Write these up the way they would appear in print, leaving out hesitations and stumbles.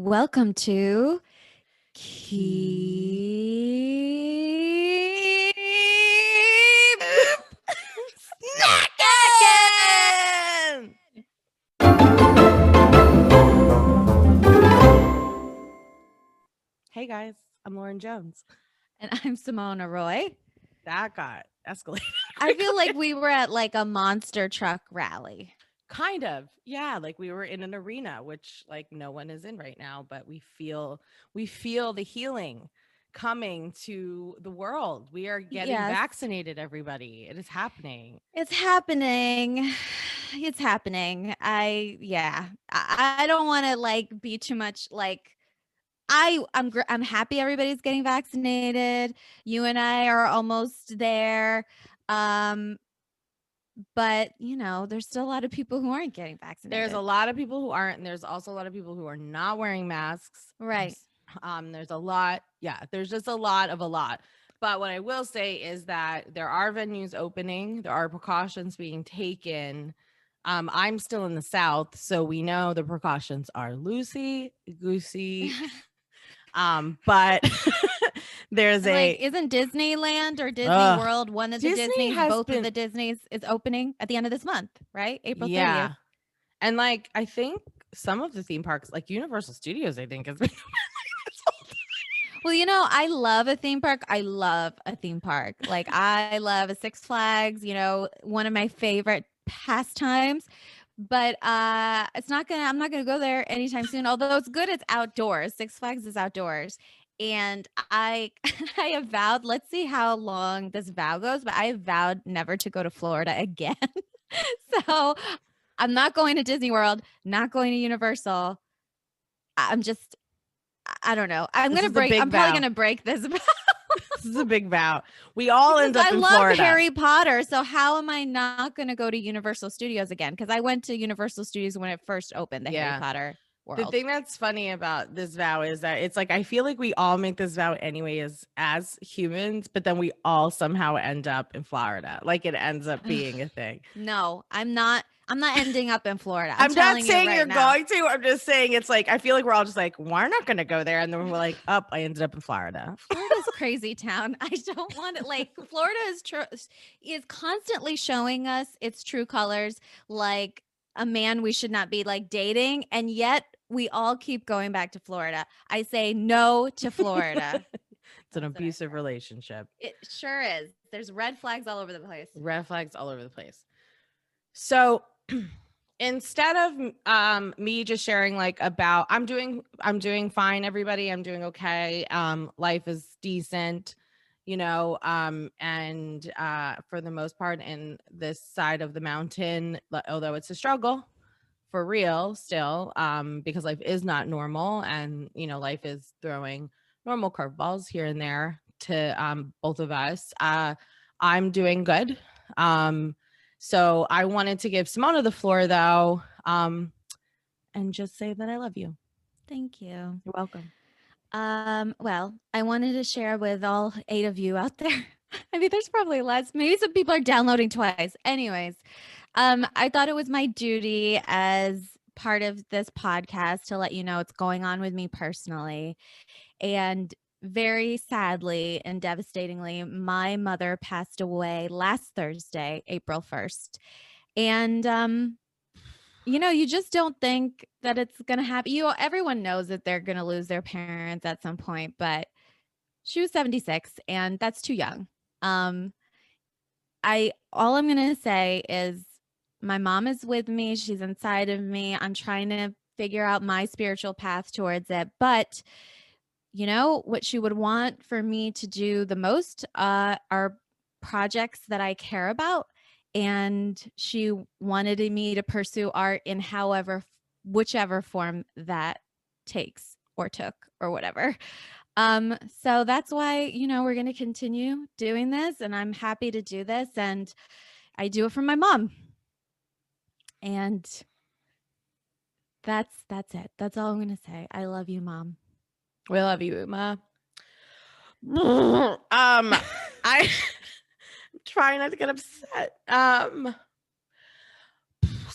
Welcome to Keep Keep snacking! Hey guys, I'm Lauren Jones. And I'm Simona Roy. That got escalated I feel like quickly. we were at like a monster truck rally. Kind of. Yeah, like we were in an arena, which like no one is in right now, but we feel the healing coming to the world. We are getting Yes, vaccinated, everybody. It is happening. it's happening. It's happening. I don't want to like be too much like I'm happy everybody's getting vaccinated. You and I are almost there. Um but there's still a lot of people who aren't getting There's a vaccinated. lot of people who aren't, and there's also a lot of people who are not wearing masks. Right. There's a lot. Yeah, there's just a lot of a lot. But what I will say is that there are venues opening, there are precautions being taken. I'm still in the South, so we know the precautions are loosey goosey. But there's Like, a isn't Disneyland or Disney ugh, World one of the Disney Disneys? has Both of been the Disneys is opening at the end of this month, right? April 30th. yeah. And like I think some of the theme parks, like Universal Studios, I think has been this whole time. Well, I love a theme park. I love a theme park. Like, I love a Six Flags, one of my favorite pastimes. But I'm not gonna go there anytime soon. Although it's good, it's outdoors. Six Flags is outdoors. And I I have vowed, let's see how long this vow goes, but I have vowed never to go to Florida again. So I'm not going to Disney World, not going to Universal. I'm just I don't know. This is a big I'm probably vow. gonna break this vow. This is a big vow. We all Because end up I in love Florida. Harry Potter. So how am I not going to go to Universal Studios again? Because I went to Universal Studios when it first opened, the Harry Yeah. Potter The world. thing that's funny about this vow is that it's like I feel like we all make this vow anyway as humans, but then we all somehow end up in Florida. Like it ends up being a thing. No, I'm not. I'm not ending up in Florida. I'm I'm not telling you saying right you're now. going to. I'm just saying it's like I feel like we're all just like, we're not gonna go there. And then we're like, up, I ended up in Florida. Florida's crazy town. I don't want it. Like Florida is constantly showing us its true colors, like a man we should not be like dating, and yet we all keep going back to Florida. I say no to Florida. It's an That's what I abusive say. relationship. It sure is. There's red flags all over the place. Red flags all over the place. So instead of me just sharing like about I'm doing fine, everybody. I'm doing okay. Life is decent, and for the most part in this side of the mountain, although it's a struggle for real still, because life is not normal, and life is throwing normal curveballs here and there to both of us. I'm doing good. So I wanted to give Simona the floor though, and just say that I love you. Thank you. You're welcome. Well, I wanted to share with all 8 of you out there. I mean, there's probably less. Maybe some people are downloading twice. Anyways, I thought it was my duty as part of this podcast to let you know what's going on with me personally. And very sadly and devastatingly, my mother passed away last Thursday, April 1st. And you just don't think that it's going to happen. Everyone knows that they're going to lose their parents at some point, but she was 76 and that's too young. All I'm going to say is my mom is with me. She's inside of me. I'm trying to figure out my spiritual path towards it, but what she would want for me to do the most are projects that I care about. And she wanted me to pursue art in whichever form that takes or took or whatever. So that's why, we're going to continue doing this, and I'm happy to do this. And I do it for my mom. And that's it. That's all I'm going to say. I love you, Mom. We love you, Uma. I try not to get upset.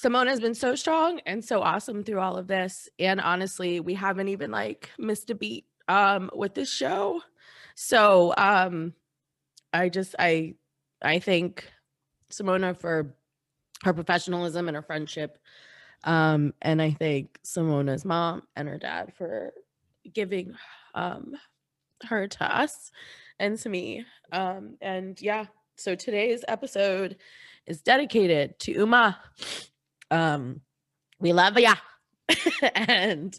Simona's been so strong and so awesome through all of this. And honestly, we haven't even like missed a beat with this show. So I thank Simona for her professionalism and her friendship. And I thank Simona's mom and her dad for giving her to us and to me. And yeah, so today's episode is dedicated to Uma. We love ya. and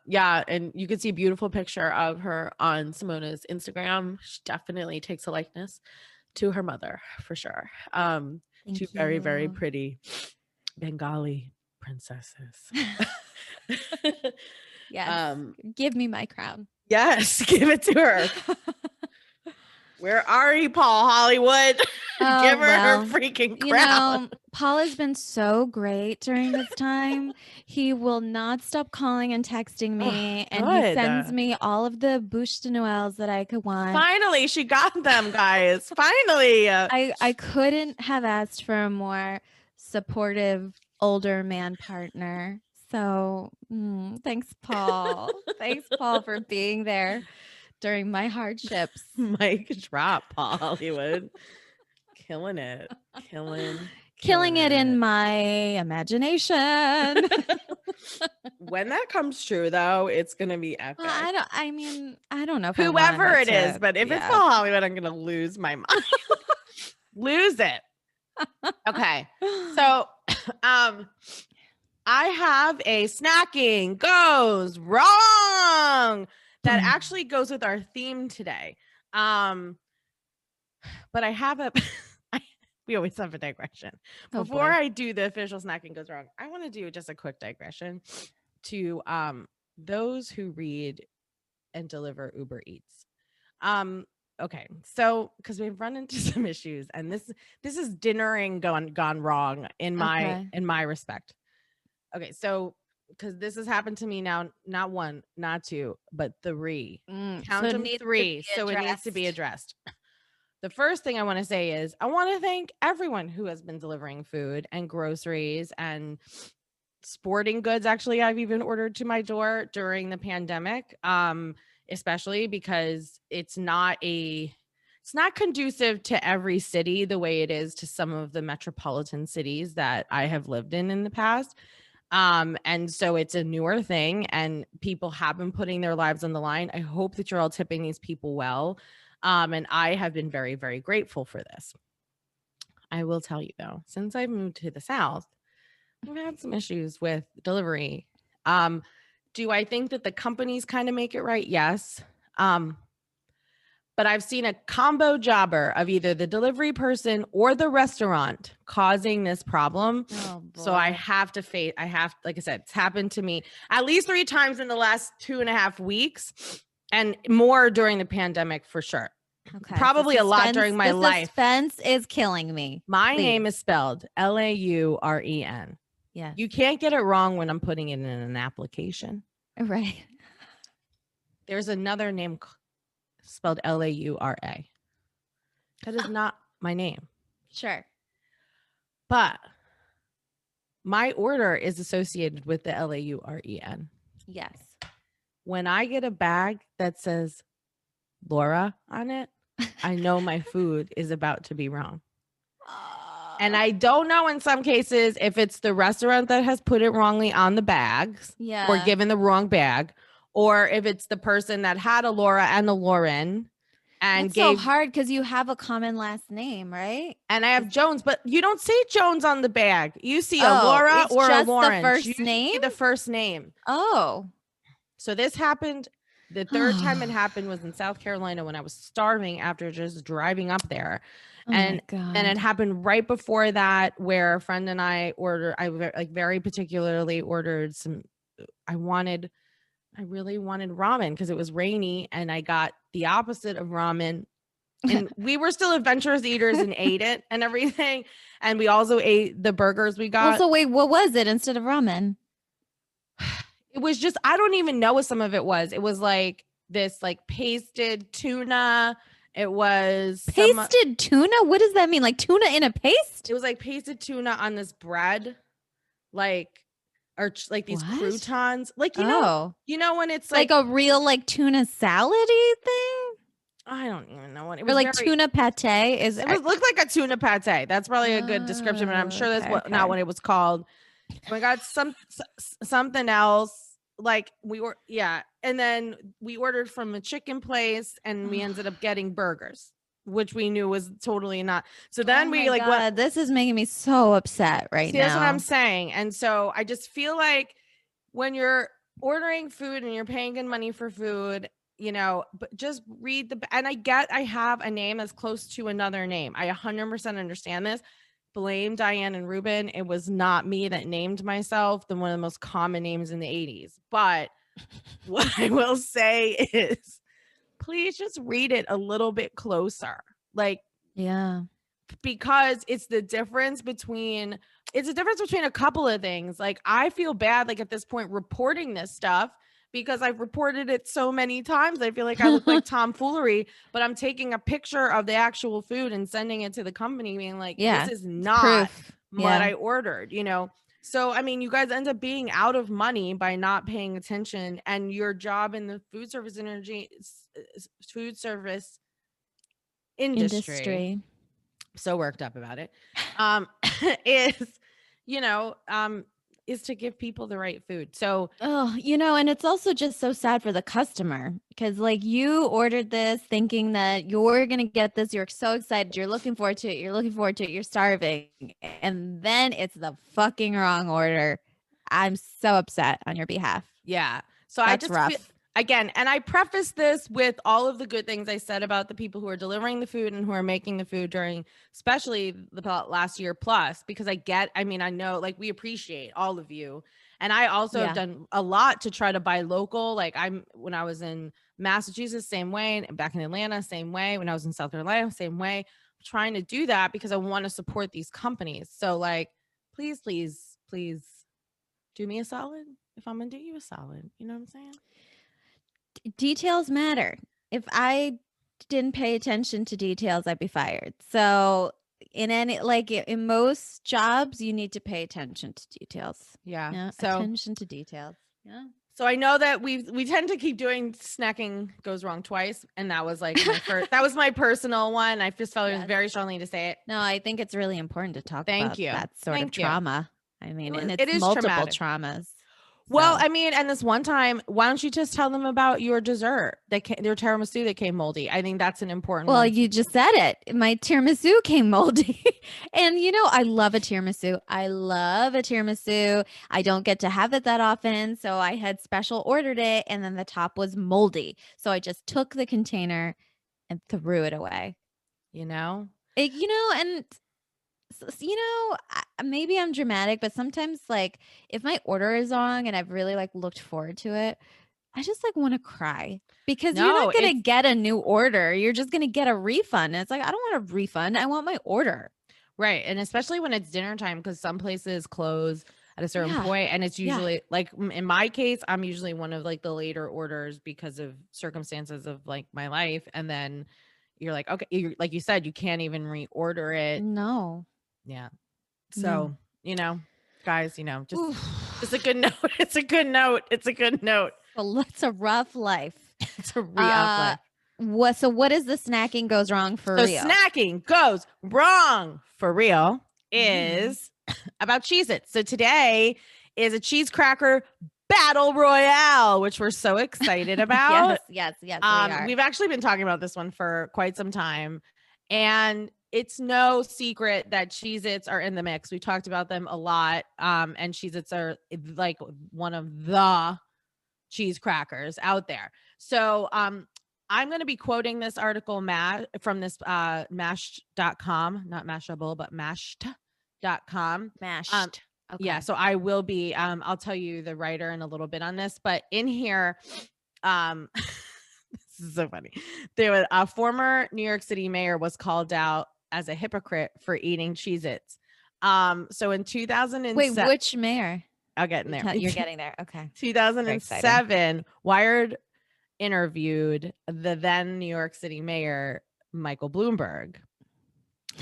yeah, and you can see a beautiful picture of her on Simona's Instagram. She definitely takes a likeness to her mother for sure. Two very, very pretty Bengali princesses. Yes. Give me my crown. Yes, give it to her. Where are you, Paul Hollywood? Give her her freaking crown. Paul has been so great during this time. He will not stop calling and texting me, and he sends me all of the bouche de Noëls that I could want. Finally, she got them, guys. Finally. I couldn't have asked for a more supportive older man partner. So thanks, Paul. Thanks, Paul, for being there during my hardships. Mic drop, Paul Hollywood. Killing it. Killing it in my imagination. When that comes true, though, it's gonna be epic. Well, I don't know if whoever it is, but if it's Paul Hollywood, I'm gonna lose my mind. Lose it. Okay. So I have a snacking goes wrong that actually goes with our theme today. But I have we always have a digression. Before I do the official snacking goes wrong, I want to do just a quick digression to those who read and deliver Uber Eats. Okay, so because we've run into some issues, and this is dinnering gone wrong in my respect. Okay, so because this has happened to me now, not one, not two, but three. Count them 3. So it needs to be addressed. The first thing I want to say is I want to thank everyone who has been delivering food and groceries and sporting goods. Actually, I've even ordered to my door during the pandemic, especially because it's not conducive to every city the way it is to some of the metropolitan cities that I have lived in the past. And so it's a newer thing and people have been putting their lives on the line. I hope that you're all tipping these people well. And I have been very, very grateful for this. I will tell you though, since I've moved to the South, I've had some issues with delivery. Do I think that the companies kind of make it right? Yes. But I've seen a combo jobber of either the delivery person or the restaurant causing this problem. So I have to like I said, it's happened to me at least 3 times in the last 2.5 weeks and more during the pandemic for sure. Okay. Probably a lot during my life. Suspense is killing me. My name is spelled Lauren. Yeah. You can't get it wrong when I'm putting it in an application. Right. There's another name spelled Laura. That is not my name. Sure. But my order is associated with the Lauren. Yes. When I get a bag that says Laura on it, I know my food is about to be wrong. And I don't know in some cases if it's the restaurant that has put it wrongly on the bags or given the wrong bag, or if it's the person that had a Laura and a Lauren and That's so hard because you have a common last name, right? And I have Jones, but you don't say Jones on the bag. You see a Laura or a Lauren. The first name? See the first name. Oh. So this happened. The third time it happened was in South Carolina when I was starving after just driving up there. And it happened right before that where a friend and I very particularly ordered I really wanted ramen because it was rainy and I got the opposite of ramen. And we were still adventurous eaters and ate it and everything. And we also ate the burgers we got. Well, so wait, what was it instead of ramen? It was just, I don't even know what some of it was. It was like this like pasted tuna It was some. Pasted tuna? What does that mean? Like tuna in a paste? It was like pasted tuna on this bread, like or like these What? croutons. Like Oh, when it's like like a real like tuna salad-y thing? I don't even know what it Or was. like Very. tuna pate? Is It was looked like a tuna pate. That's probably a good description, but I'm oh, sure that's okay, what not okay. what it was called. We got something else. Like and then we ordered from a chicken place, and we ended up getting burgers, which we knew was totally not. So Oh then we my like went. God, this is making me so upset right See, that's what I'm now. saying, and so I just feel like when you're ordering food and you're paying good money for food, but just read and I have a name that's close to another name. I 100% understand this. Blame Diane and Ruben. It was not me that named myself the one of the most common names in the 80s. But what I will say is please just read it a little bit closer. Like, Yeah. because it's a difference between a couple of things. Like, I feel bad like at this point reporting this stuff because I've reported it so many times. I feel like I look like tomfoolery, but I'm taking a picture of the actual food and sending it to the company being like, this Yeah. is It's not proof. what Yeah. I ordered. So I mean, you guys end up being out of money by not paying attention, and your job in the food service industry, Industry. so worked up about it, um is you know is to give people the right food. So Oh, and it's also just so sad for the customer because, like, you ordered this thinking that you're going to get this. You're so excited. You're looking forward to it. You're looking forward to it. You're starving. And then it's the fucking wrong order. I'm so upset on your behalf. yeah, so I That's just feel, rough. again, and I preface this with all of the good things I said about the people who are delivering the food and who are making the food during especially the last year plus, because I mean, I know, like, we appreciate all of you. And I also have Yeah. done a lot to try to buy local. Like, when I was in Massachusetts, same way, and back in Atlanta, same way, when I was in South Carolina, same way, trying to do that because I want to support these companies. So, like, please, please, please do me a solid if I'm gonna do you a solid. You know what I'm saying? Details matter. If I didn't pay attention to details, I'd be fired. So, in most jobs, you need to pay attention to details. Yeah. Yeah, So attention to details. Yeah. I know that we tend to keep doing snacking goes wrong twice, and that was like my first. That was my personal one. I just felt it was Yes. very strongly to say it. No, I think it's really important to talk Thank about you. that sort of Thank you. trauma. I mean, and It it's is multiple traumatic. traumas. Well, So, I mean, and this one time, why don't you just tell them about your dessert your tiramisu that came moldy? I think that's an important well, one. you just said it. My tiramisu came moldy. And I love a tiramisu. I love a tiramisu. I don't get to have it that often, so I had special ordered it and then the top was moldy. So I just took the container and threw it away. You know? And maybe I'm dramatic, but sometimes, like, if my order is wrong and I've really like looked forward to it, I just like want to cry because you're No, not going it's to get a new order. You're just going to get a refund. And it's like, I don't want a refund. I want my order. right. And especially when it's dinner time, because some places close at a certain Yeah. point, and it's Yeah. usually like in my case, I'm usually one of like the later orders because of circumstances of like my life. And then you're like, okay, like you said, you can't even reorder it. No. Yeah. No. So, guys, just a Oof. good note. It's a good note. It's a good note. Well, it's a rough life. It's a re-up life. What is the snacking goes wrong for So real? snacking goes wrong for real Mm. is about Cheez-It. So today is a cheese cracker battle royale, which we're so excited about. Yes, we are. We've actually been talking about this one for quite some time, and it's no secret that Cheez-Its are in the mix. We talked about them a lot, and Cheez-Its are like one of the cheese crackers out there. So I'm going to be quoting this article from this mashed.com, not Mashable, but mashed.com. Mashed. Okay. Yeah, so I will be I'll tell you the writer in a little bit on this, but in here this is so funny. There was a former New York City mayor was called out as a hypocrite for eating Cheez-Its. So in 2007, Wait, which mayor? I'll get in there. You're getting there. Okay. 2007, Wired interviewed the then New York City mayor Michael Bloomberg.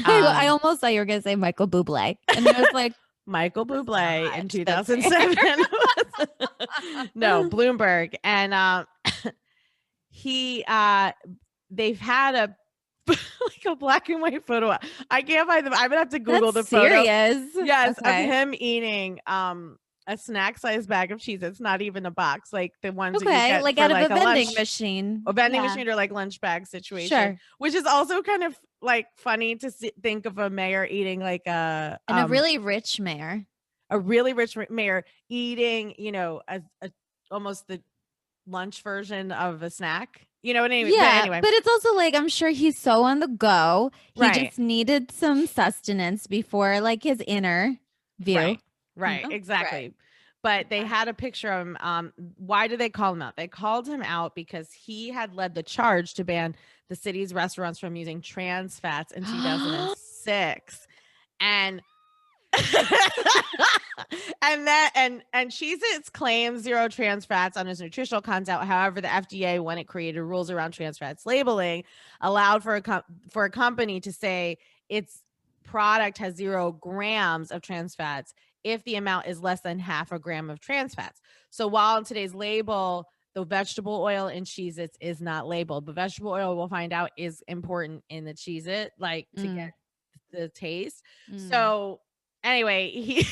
I almost thought you were going to say Michael Bublé. And I was like, Michael Bublé in not the 2007. No, singer. Bloomberg. And he they've had a like a black and white photo. I can't find them. I'm gonna have to Google That's the photo. serious. Yes, of Okay. him eating a snack sized bag of cheese. It's not even a box, like the ones that you Okay. get Like for out of a like a vending lunch, machine. a vending Yeah. machine or like lunch bag situation, Sure. which is also kind of like funny to think of a mayor eating like And a really rich mayor. a really rich mayor eating, a almost the lunch version of a snack. You know what I mean? But Yeah, anyway, but it's also like I'm sure he's so on the go. He right, just needed some sustenance before like his inner view. right, right, Right. exactly. But they Okay. had a picture of him. Why did they call him out? They called him out because he had led the charge to ban the city's restaurants from using trans fats in 2006. And and Cheez-Its claims zero trans fats on its nutritional content. However, the FDA, when it created rules around trans fats labeling, allowed for a company to say its product has 0 grams of trans fats if the amount is less than half a gram of trans fats. So while in today's label, the vegetable oil in Cheez-Its is not labeled, but vegetable oil, we'll find out, is important in the Cheez-It, like to Mm, get the taste. mm. So anyway, he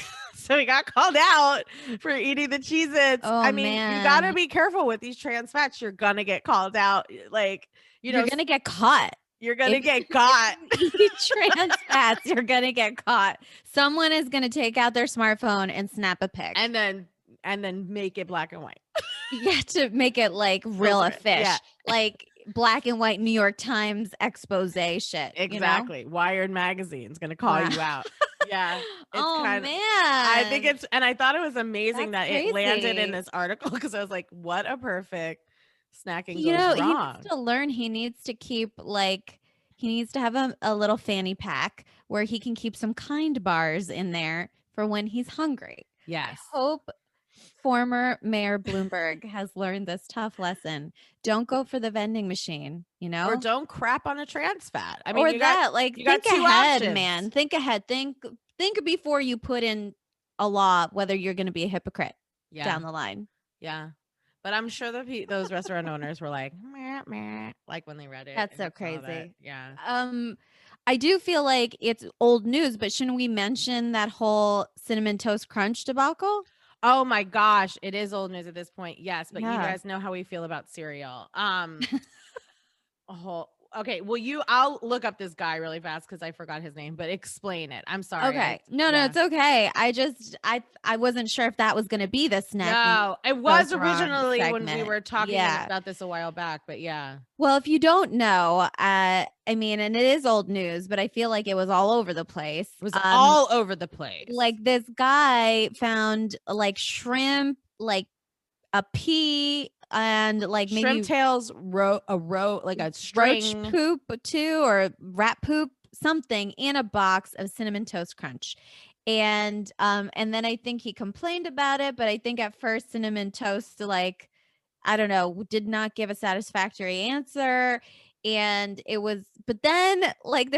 got called out for eating the Cheez-Its. Oh I mean, you got to man, be careful with these trans fats. You're going to get called out. Like, you're gonna get caught. you're going to If get if got. you eat trans fats, you're gonna get caught. Someone is gonna take out their smartphone and snap a pic. And then make it black and white. Yeah, to make it like real Filter a it. Yeah, fish, like black and white New York Times expose shit. exactly. Wired Magazine's going to call Wow. you out. Yeah, it's Oh kind of, I think man, and I thought it was amazing that's that it landed in crazy. this article because I was like, what a perfect snacking goes He needs wrong. to learn. He needs to keep like he needs to have a little fanny pack where he can keep some kind bars in there for when he's hungry. I Yes. hope former Mayor Bloomberg has learned this tough lesson. Don't go for the vending machine, Or don't crap on a trans fat. I mean, Or that, like, you got think two ahead, options. man. Think ahead. Think before you put in a law whether you're going to be a hypocrite Yeah. down the line. Yeah. But I'm sure those restaurant owners were like, meh, meh, like when they read it That's and so saw that. crazy. Yeah. I do feel like it's old news, but shouldn't we mention that whole cinnamon toast crunch debacle? Oh my gosh, it is old news at this point. Yes, but you Yeah. guys know how we feel about cereal. Oh, okay. Well, I'll look up this guy really fast because I forgot his name, but explain it. I'm sorry. Okay. No, Yeah. it's okay. I wasn't sure if that was going to be the snacking No, it was goes wrong originally when we segment. were talking Yeah. about this a while back, but yeah. Well, if you don't know, I mean, and it is old news, but I feel like it was all over the place. It was all over the place. Like this guy found like shrimp, like a pea, and like Shrimp maybe tails, like a roach string. poop too, or rat poop, something in a box of cinnamon toast crunch. And then I think he complained about it, but I think at first cinnamon toast like I don't know, did not give a satisfactory answer. And it was, but then like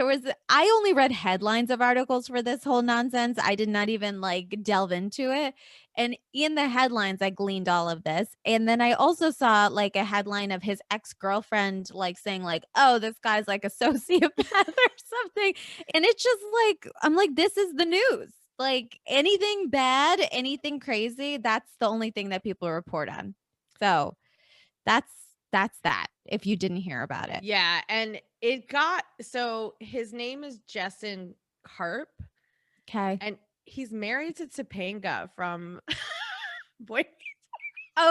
I only read headlines of articles for this whole nonsense. I did not even like delve into it. And in the headlines, I gleaned all of this. And then I also saw like a headline of his ex girlfriend, like saying, like, oh, this guy's like a sociopath or something. And it's just like, I'm like, this is the news. Like anything bad, anything crazy, that's the only thing that people report on. So that's that if you didn't hear about it. Yeah, and so his name is Jessen Karp, Okay. and he's married to Topanga from Boy.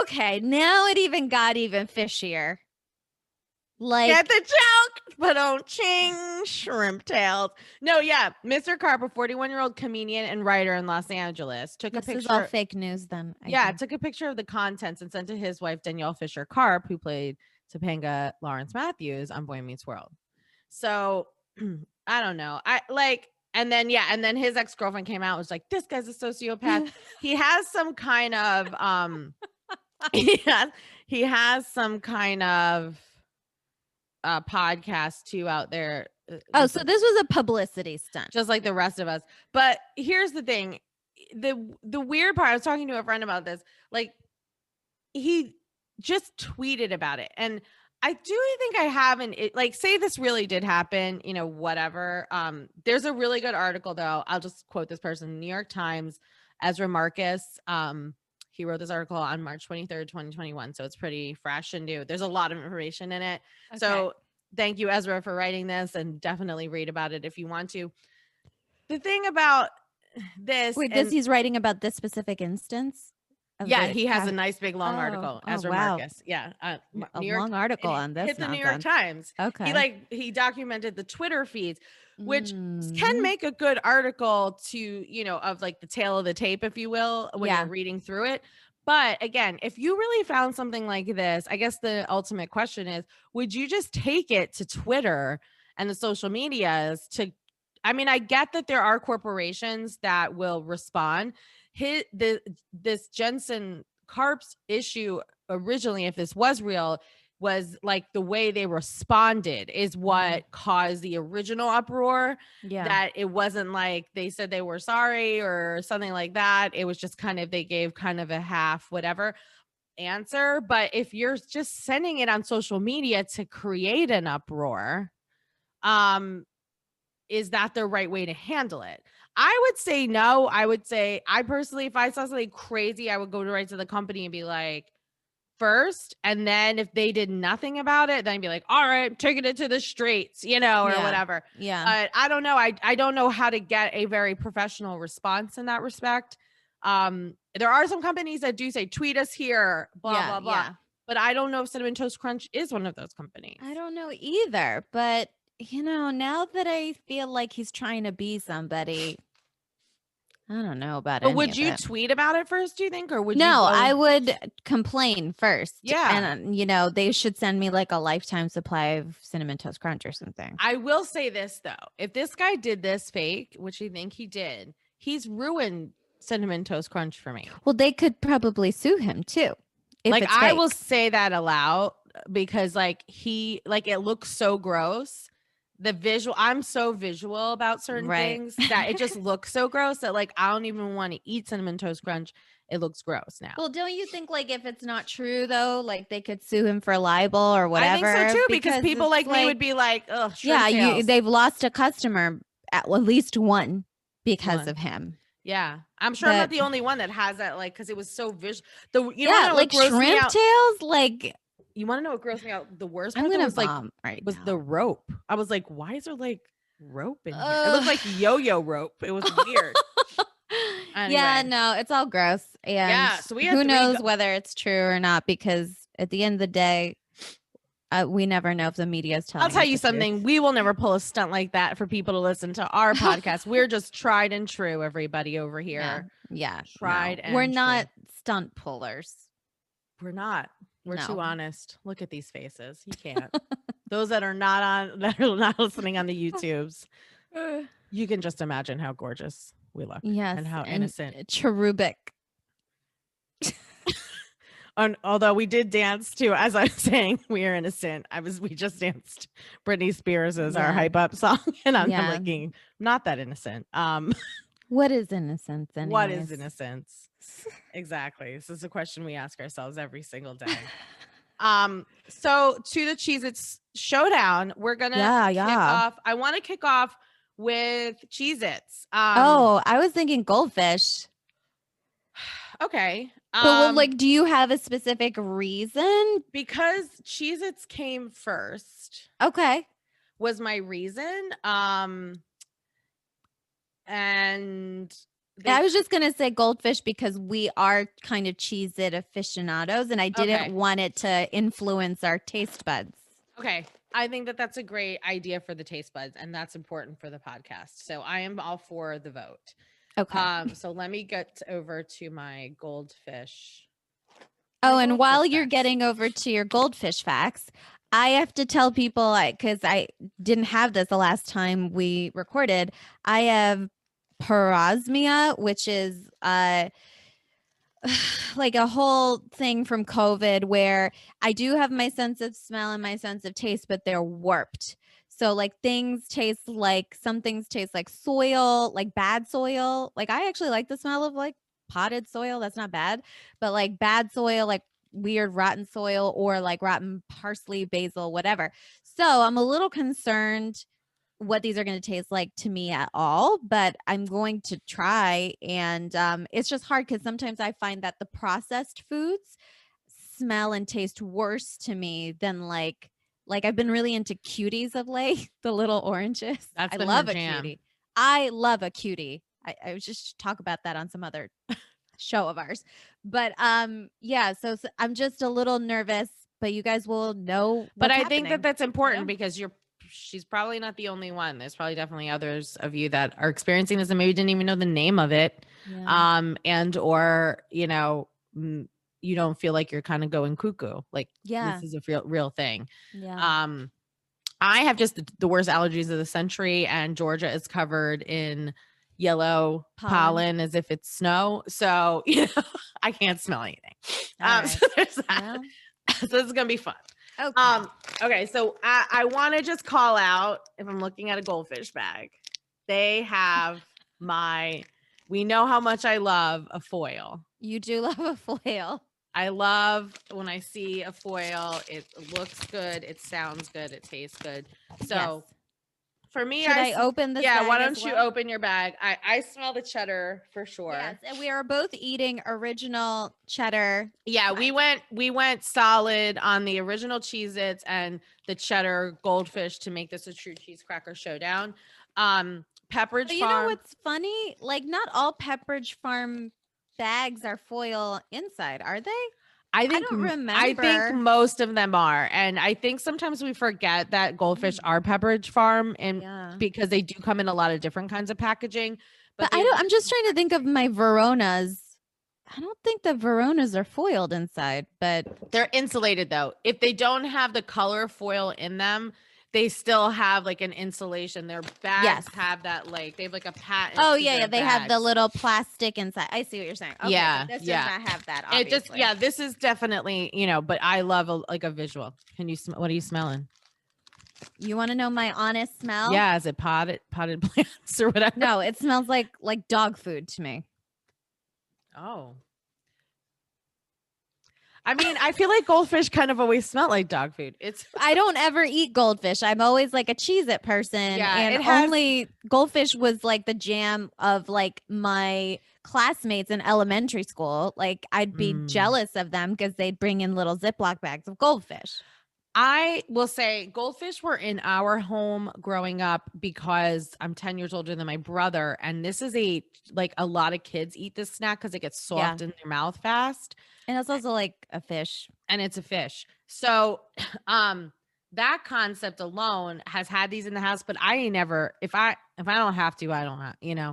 Okay. Now it even got even fishier. Like, Get the joke, but don't ching shrimp tails. No, yeah, Mr. Karp, a 41-year-old comedian and writer in Los Angeles, took a this picture. is all fake news then. Took a picture of the contents and sent to his wife Danielle Fisher Karp, who played Topanga Lawrence Matthews on Boy Meets World. So I don't know. And then his ex-girlfriend came out and was like, this guy's a sociopath. He has some kind of he has some kind of podcast too out there. Oh, so this was a publicity stunt. Just like the rest of us. But here's the thing. The weird part, I was talking to a friend about this. Like, he just tweeted about it. And I do think I haven't, like, say this really did happen, you know, whatever. There's a really good article, though. I'll just quote this person, New York Times, Ezra Marcus. He wrote this article on March 23rd, 2021. So it's pretty fresh and new. There's a lot of information in it. Okay. So thank you, Ezra, for writing this, and definitely read about it if you want to. The thing about this. Wait, he's writing about this specific instance? Yeah, he has a nice big long article, Ezra Marcus. Yeah, a long article on this. Hit the New York Times. Okay, he documented the Twitter feeds, which can make a good article to, you know, of like the tail of the tape, if you will, when you're reading through it. But again, if you really found something like this, I guess the ultimate question is, would you just take it to Twitter and the social medias to? I mean, I get that there are corporations that will respond. This Jensen Karp's issue originally, if this was real, was like the way they responded is what caused the original uproar. Yeah, that it wasn't like they said they were sorry or something like that. It was just kind of, they gave kind of a half whatever answer. But if you're just sending it on social media to create an uproar, is that the right way to handle it? I would say no. I would say, I personally, if I saw something crazy, I would go right to the company and be like, first, and then if they did nothing about it, then I'd be like, all right, taking it to the streets, you know, or whatever. Yeah. But I don't know. I don't know how to get a very professional response in that respect. There are some companies that do say, tweet us here, blah, blah, blah. Yeah. But I don't know if Cinnamon Toast Crunch is one of those companies. I don't know either. But, you know, now that I feel like he's trying to be somebody, I don't know about it. But would you tweet about it first, do you think? Or would you? No, I would complain first. Yeah. And, you know, they should send me like a lifetime supply of Cinnamon Toast Crunch or something. I will say this, though. If this guy did this fake, which I think he did, he's ruined Cinnamon Toast Crunch for me. Well, they could probably sue him, too. Like, I will say that aloud because, like, it looks so gross. The visual, I'm so visual about certain things that it just looks so gross that, like, I don't even want to eat Cinnamon Toast Crunch. It looks gross now. Well, don't you think, like, if it's not true, though, like, they could sue him for libel or whatever? I think so, too, because people like me would be like, ugh, yeah, they've lost a customer, at least one, because of him. Yeah, I'm sure I'm not the only one that has that, like, because it was so visual. Like shrimp tails, like. You want to know what grossed me out? The worst part was the rope. I was like, why is there like rope in here? It looked like yo-yo rope. It was weird. Anyway. Yeah, no, it's all gross. And so who knows whether it's true or not, because at the end of the day, we never know if the media is telling us. I'll tell you something. Truth. We will never pull a stunt like that for people to listen to our podcast. We're just tried and true, everybody over here. Yeah. Tried and we're not stunt pullers. We're not. We're too honest. Look at these faces. You can't. Those that are not listening on the YouTubes, you can just imagine how gorgeous we look. Yes, and how innocent. Cherubic. Although we did dance too, as I was saying, we are innocent. We just danced Britney Spears as our hype up song, and I'm thinking, not that innocent. What is innocence? Anyways? What is innocence? Exactly. This is a question we ask ourselves every single day. So to the Cheez-It showdown, we're gonna kick off. I want to kick off with Cheez-Its. I was thinking Goldfish. Okay. But like, do you have a specific reason? Because Cheez-Its came first. Okay. Was my reason. And I was just gonna say Goldfish because we are kind of Cheez-It aficionados, and I didn't want it to influence our taste buds. Okay, I think that's a great idea for the taste buds, and that's important for the podcast. So I am all for the vote. Okay. So let me get over to my Goldfish. And while you're getting over to your Goldfish facts, I have to tell people, because I didn't have this the last time we recorded, I have parosmia, which is like a whole thing from COVID where I do have my sense of smell and my sense of taste, but they're warped. So like some things taste like soil, like bad soil. Like I actually like the smell of like potted soil. That's not bad. But like bad soil, like weird rotten soil or like rotten parsley, basil, whatever. So I'm a little concerned what these are going to taste like to me at all, but I'm going to try. And it's just hard because sometimes I find that the processed foods smell and taste worse to me than like I've been really into cuties of late, the little oranges. That's I been her love a jam. cutie. I love a cutie. I was just talk about that on some other show of ours. But yeah, so I'm just a little nervous, but you guys will know But what's I think that happening. that's You important know? because she's probably not the only one. There's probably definitely others of you that are experiencing this and maybe didn't even know the name of it. Yeah. And or, you don't feel like you're kind of going cuckoo. Like Yeah. this is a real thing. Yeah. Um, I have just the worst allergies of the century, and Georgia is covered in yellow Pollen. pollen as if it's snow. So, I can't smell anything. All right. So there's that. Well, So this is gonna be fun. okay. Okay, so I want to just call out if I'm looking at a Goldfish bag, they have we know how much I love a foil. You do love a foil. I love when I see a foil, it looks good, it sounds good, it tastes good. So Yes. for me, Should I open this yeah, why bag as don't you well? open your bag? I smell the cheddar for sure. Yes, and we are both eating original cheddar. Yeah, we went solid on the original Cheez-Its and the cheddar Goldfish to make this a true cheese cracker showdown. Pepperidge But you know Farm. what's funny? Like not all Pepperidge Farm bags are foil inside, are they? I I think don't I think remember. most of them are, and I think sometimes we forget that Goldfish are Pepperidge Farm, and Yeah. because they do come in a lot of different kinds of packaging. But But the I'm just original trying to think of my Veronas. I don't think the Veronas are foiled inside, but they're insulated though. If they don't have the color foil in them, they still have like an insulation. Their bags yes. have that, like they have like a patent. Oh to yeah, yeah. their They have the bags. little plastic inside. I see what you're saying. Okay, Yeah, but this does yeah. not have that, It just obviously. this is definitely, but I love like a visual. Can you what are you smelling? You want to know my honest smell? Yeah, is it potted plants or whatever? No, it smells like dog food to me. Oh. I mean, I feel like Goldfish kind of always smell like dog food. I don't ever eat Goldfish. I'm always like a Cheez-It person. Yeah, And it has only Goldfish was like the jam of like my classmates in elementary school. Like I'd be jealous of them because they'd bring in little Ziploc bags of Goldfish. I will say Goldfish were in our home growing up because I'm 10 years older than my brother. And this is like a lot of kids eat this snack because it gets Yeah. soft in their mouth fast. And it's also like a fish. And it's a fish. So that concept alone has had these in the house, but I ain't never, if I don't have to, I don't have, I'd Yeah.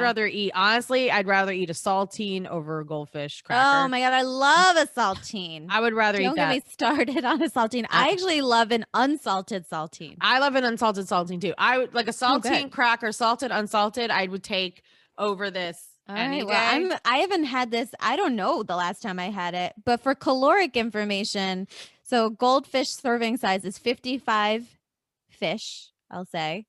rather eat a saltine over a Goldfish cracker. Oh my God. I love a saltine. I would rather Don't eat that. get me started on a saltine. I actually love an unsalted saltine. I love an unsalted saltine too. I would like a saltine cracker, salted, unsalted. I would take over this any day. Well, I haven't had this. I don't know the last time I had it, but for caloric information, so Goldfish serving size is 55 fish, I'll say,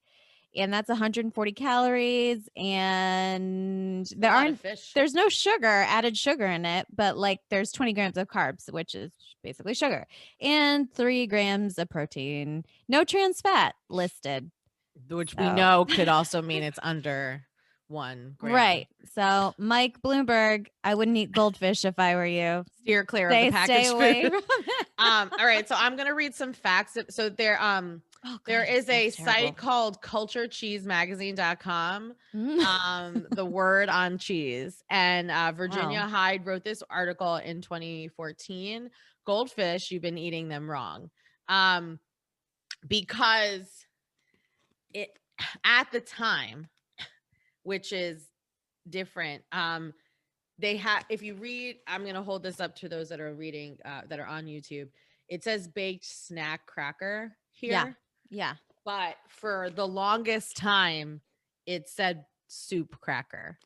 and that's 140 calories, and there's no added sugar in it, but like there's 20 grams of carbs, which is basically sugar, and 3 grams of protein. No trans fat listed, which we know could also mean it's under 1 gram. Right. So, Mike Bloomberg, I wouldn't eat Goldfish if I were you. Steer clear of the packaged away food. from it. All right, so I'm gonna read some facts. So there is a site called culturecheesemagazine.com. The word on cheese, and Virginia Hyde wrote this article in 2014. Goldfish, you've been eating them wrong, because it at the time, which is different. They have, if you read, I'm going to hold this up to those that are reading, that are on YouTube. It says baked snack cracker here. Yeah. But for the longest time, it said soup cracker.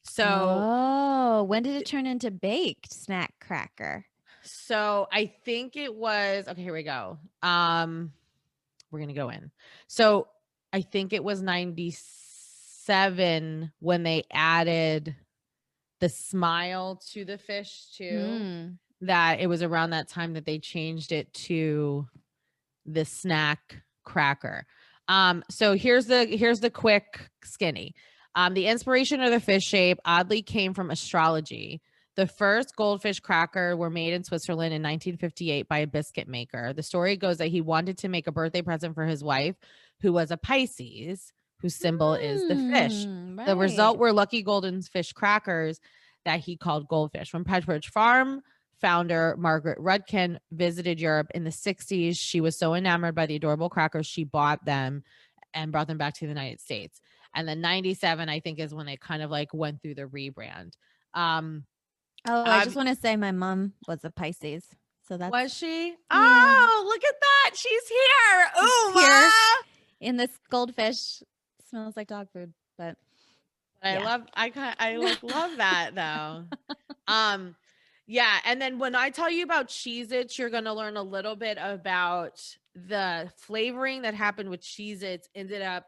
So Oh, when did it turn into baked snack cracker? I think it was okay, here we go. We're gonna go in. So I think it was 97 when they added the smile to the fish too. Mm. That it was around that time that they changed it to the snack cracker. So here's the quick skinny. The inspiration of the fish shape oddly came from astrology. The first goldfish cracker were made in Switzerland in 1958 by a biscuit maker. The story goes that he wanted to make a birthday present for his wife, who was a Pisces, whose symbol is the fish. The Right. result were lucky golden fish crackers that he called goldfish. When Pepperidge Farm founder Margaret Rudkin visited Europe in the 60s, she was so enamored by the adorable crackers, she bought them and brought them back to the United States. And then 97, I think, is when they kind of like went through the rebrand. Oh, I just want to say my mom was a Pisces. So that's Was she? yeah. Oh, look at that. She's here. Oh, Here Ma. in this goldfish. Smells like dog food, but I yeah. love I like love that though. Yeah, and then when I tell you about Cheez-Its, you're gonna learn a little bit about the flavoring that happened with Cheez-Its. Ended up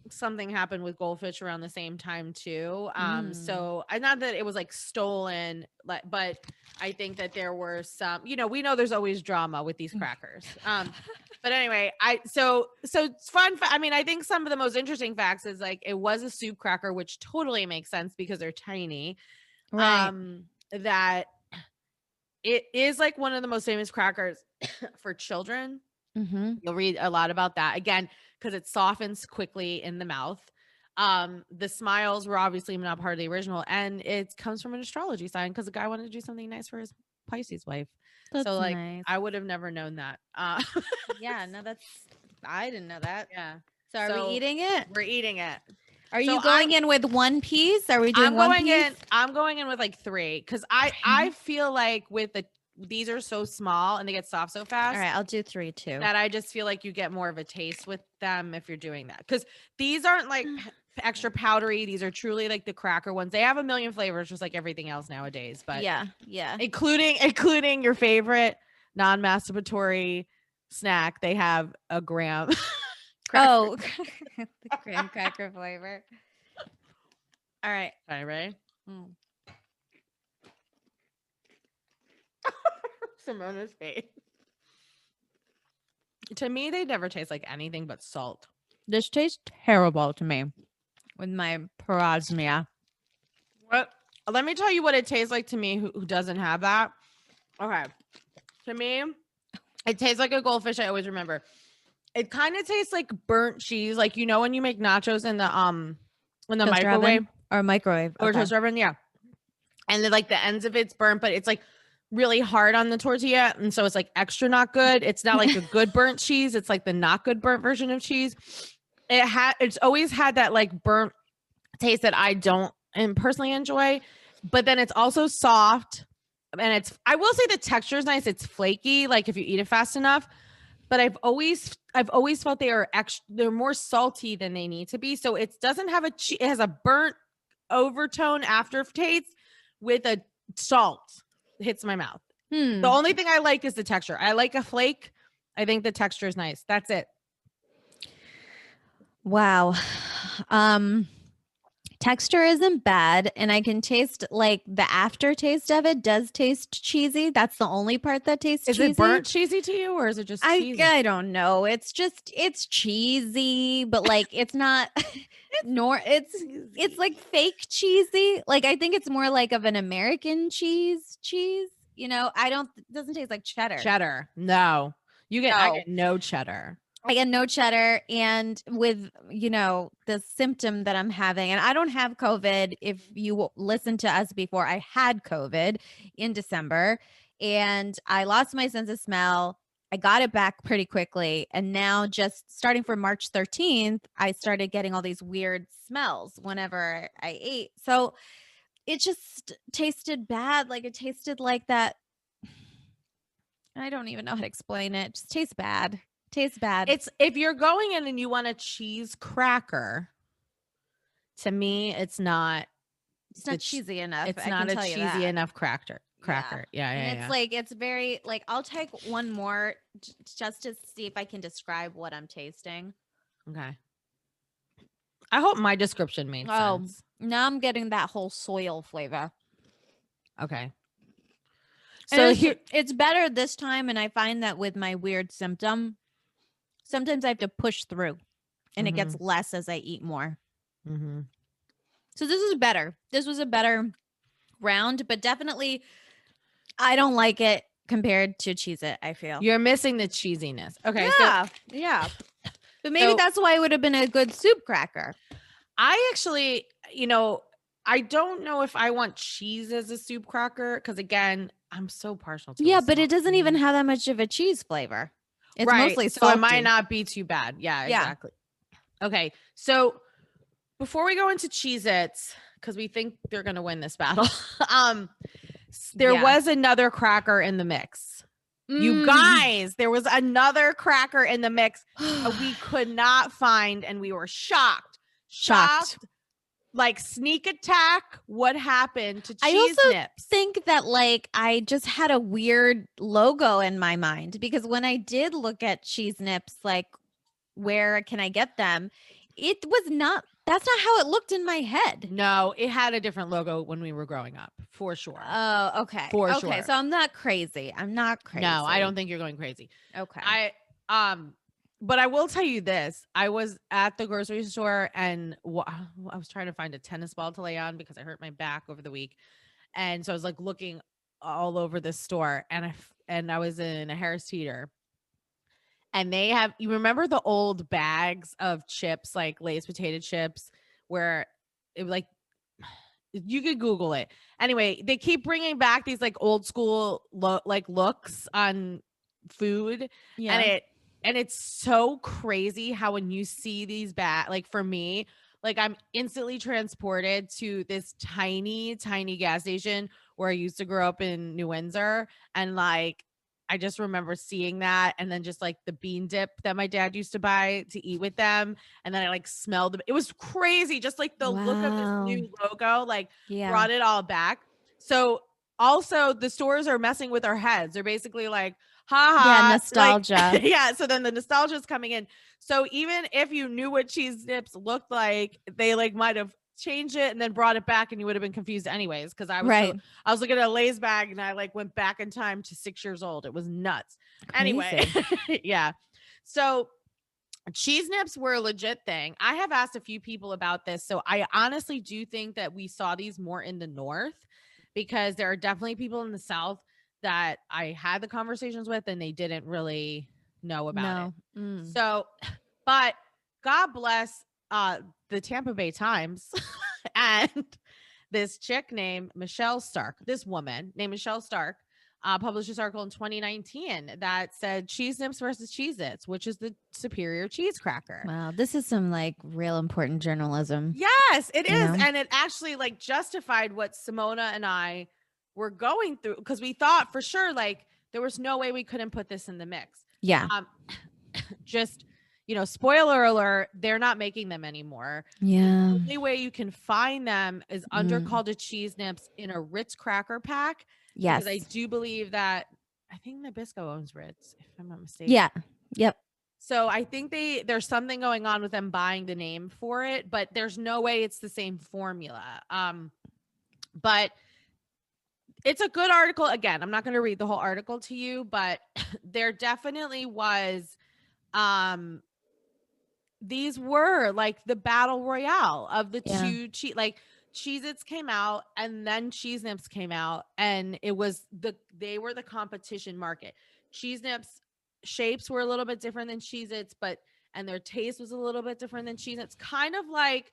something happened with Goldfish around the same time too. So I not that it was like stolen, but I think that there were some, we know there's always drama with these crackers. But anyway, so it's fun. I mean, I think some of the most interesting facts is like it was a soup cracker, which totally makes sense because they're tiny. Right. That it is like one of the most famous crackers for children. Mm-hmm. You'll read a lot about that again because it softens quickly in the mouth. The smiles were obviously not part of the original, and it comes from an astrology sign because the guy wanted to do something nice for his Pisces wife. That's So like nice. I would have never known that. Yeah, no, I didn't know that. Yeah. So are we eating it? We're eating it. Are So you going in with one piece? Are we doing one piece? I'm going in with like 3 because I feel like these are so small and they get soft so fast. All right, I'll do 3 too. That I just feel like you get more of a taste with them if you're doing that. Because these aren't like extra powdery. These are truly like the cracker ones. They have a million flavors, just like everything else nowadays. But yeah, including your favorite non-masturbatory snack, they have a graham. Oh, the graham cracker flavor. All right. All right, ready? Simona's face. To me, they never taste like anything but salt. This tastes terrible to me with my parosmia. What? Let me tell you what it tastes like to me who doesn't have that. Okay. To me, it tastes like a goldfish. I always remember. It kind of tastes like burnt cheese. Like, when you make nachos in the Toaster microwave oven or microwave or toaster oven, yeah. And then like the ends of it's burnt, but it's like really hard on the tortilla, and so it's like extra not good. It's not like a good burnt cheese. It's like the not good burnt version of cheese. It's always had that like burnt taste that I don't and personally enjoy, but then it's also soft, and I will say the texture is nice. It's flaky, like if you eat it fast enough. But I've always felt they're more salty than they need to be. So it doesn't have it has a burnt overtone aftertaste with a salt hits my mouth. The only thing I like is the texture. I like a flake. I think the texture is nice. That's it. Wow. Texture isn't bad, and I can taste like the aftertaste of it does taste cheesy. That's the only part that tastes cheesy. Is it burnt cheesy to you, or is it just cheesy? I don't know. It's cheesy, but like it's not it's like fake cheesy. Like I think it's more like of an American cheese. It doesn't taste like cheddar. Cheddar. No. I get no cheddar. I get no cheddar, and with the symptom that I'm having, and I don't have COVID. If you listened to us before, I had COVID in December, and I lost my sense of smell. I got it back pretty quickly, and now just starting from March 13th, I started getting all these weird smells whenever I ate. So it just tasted bad. Like it tasted like that. I don't even know how to explain it. It just tastes bad. Tastes bad. It's if you're going in and you want a cheese cracker, To me, it's not It's not cheesy enough. it's I not can a tell you cheesy that. enough cracker. Yeah. Cracker. Yeah, And yeah, it's yeah. like, it's very, like, I'll take one more just to see if I can describe what I'm tasting. Okay. I hope my description made Oh, sense. now I'm getting that whole soil flavor. Okay. And So here it's better this time. And I find that with my weird symptom, sometimes I have to push through and it gets Mhm. less as I eat more. Mhm. So this is better. This was a better round, but definitely I don't like it compared to Cheez-It, I feel. You're missing the cheesiness. Okay, Yeah, yeah. But maybe so that's why it would have been a good soup cracker. I actually, I don't know if I want cheese as a soup cracker because again, I'm so partial to a Yeah, but it salt. doesn't even have that much of a cheese flavor. It's Right. mostly So it might salty. not be too bad. Yeah, Yeah. exactly. Okay. So before we go into Cheez-Its, because we think they're gonna win this battle, there Yeah. was another cracker in the mix. You Mm. guys, there was another cracker in the mix that we could not find, and we were shocked. Shocked. Like sneak attack. What happened to I Cheese also Nips? think that, like, I just had a weird logo in my mind because when I did look at cheese nips, like, where can I get them? It was not, that's not how it looked in my head. No, it had a different logo when we were growing up, for sure. Oh, okay. For Okay. sure. So I'm not crazy. I'm not crazy. No, I don't think you're going crazy. Okay. But I will tell you this. I was at the grocery store and I was trying to find a tennis ball to lay on because I hurt my back over the week. And so I was like looking all over the store and I was in a Harris Teeter. And they have, you remember the old bags of chips, like Lay's potato chips, where it was like, you could Google it. Anyway, they keep bringing back these like old school like looks on food, Yeah. and it's so crazy how when you see these like for me, like I'm instantly transported to this tiny gas station where I used to grow up in New Windsor, and like I just remember seeing that, and then just like the bean dip that my dad used to buy to eat with them, and then I like smelled it. It was crazy, just like the look of this Wow. new logo, like Yeah. brought it all back. So also the stores are messing with our heads. They're basically like, Yeah. haha, like Nostalgia. yeah. So then the nostalgia is coming in. So even if you knew what cheese nips looked like, they like might have changed it and then brought it back, and you would have been confused anyways. Because Right. I was looking at a Lay's bag and I like went back in time to 6 years old. It was nuts. Anyway, Crazy. yeah. So cheese nips were a legit thing. I have asked a few people about this. So I honestly do think that we saw these more in the north because there are definitely people in the south that I had the conversations with and they didn't really know about it. No. Mm. So, but God bless the Tampa Bay Times and this chick named Michelle Stark, this woman named Michelle Stark, published this article in 2019 that said Cheese Nips versus Cheez-Its, which is the superior cheese cracker. Wow. This is some like real important journalism. Yes, it You is. know? And it actually like justified what Simona and I were going through because we thought for sure like there was no way we couldn't put this in the mix. Yeah. Just, spoiler alert, they're not making them anymore. Yeah. The only way you can find them is under Called to Cheese Nips in a Ritz cracker pack. Yes. Because I do believe that I think Nabisco owns Ritz, if I'm not mistaken. Yeah. Yep. So I think there's something going on with them buying the name for it, but there's no way it's the same formula. But it's a good article. Again, I'm not going to read the whole article to you, but there definitely was these were like the battle royale of the two like Cheez-Its came out and then Cheese Nips came out, and it was they were the competition market. Cheese Nips shapes were a little bit different than Cheez-Its, and their taste was a little bit different than Cheez-Its. Kind of like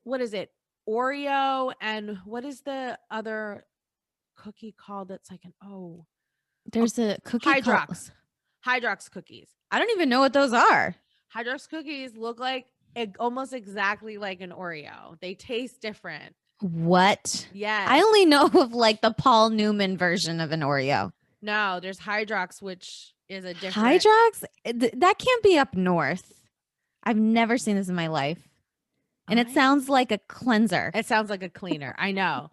what is it? Oreo, and what is the other cookie called that's like there's a cookie Hydrox cookies. I don't even know what those are. Hydrox cookies look like almost exactly like an Oreo. They taste different. What? Yes. I only know of like the Paul Newman version of an Oreo. No, there's Hydrox, which is a different. Hydrox? That can't be up north. I've never seen this in my life. And it sounds like a cleanser. It sounds like a cleaner. I know.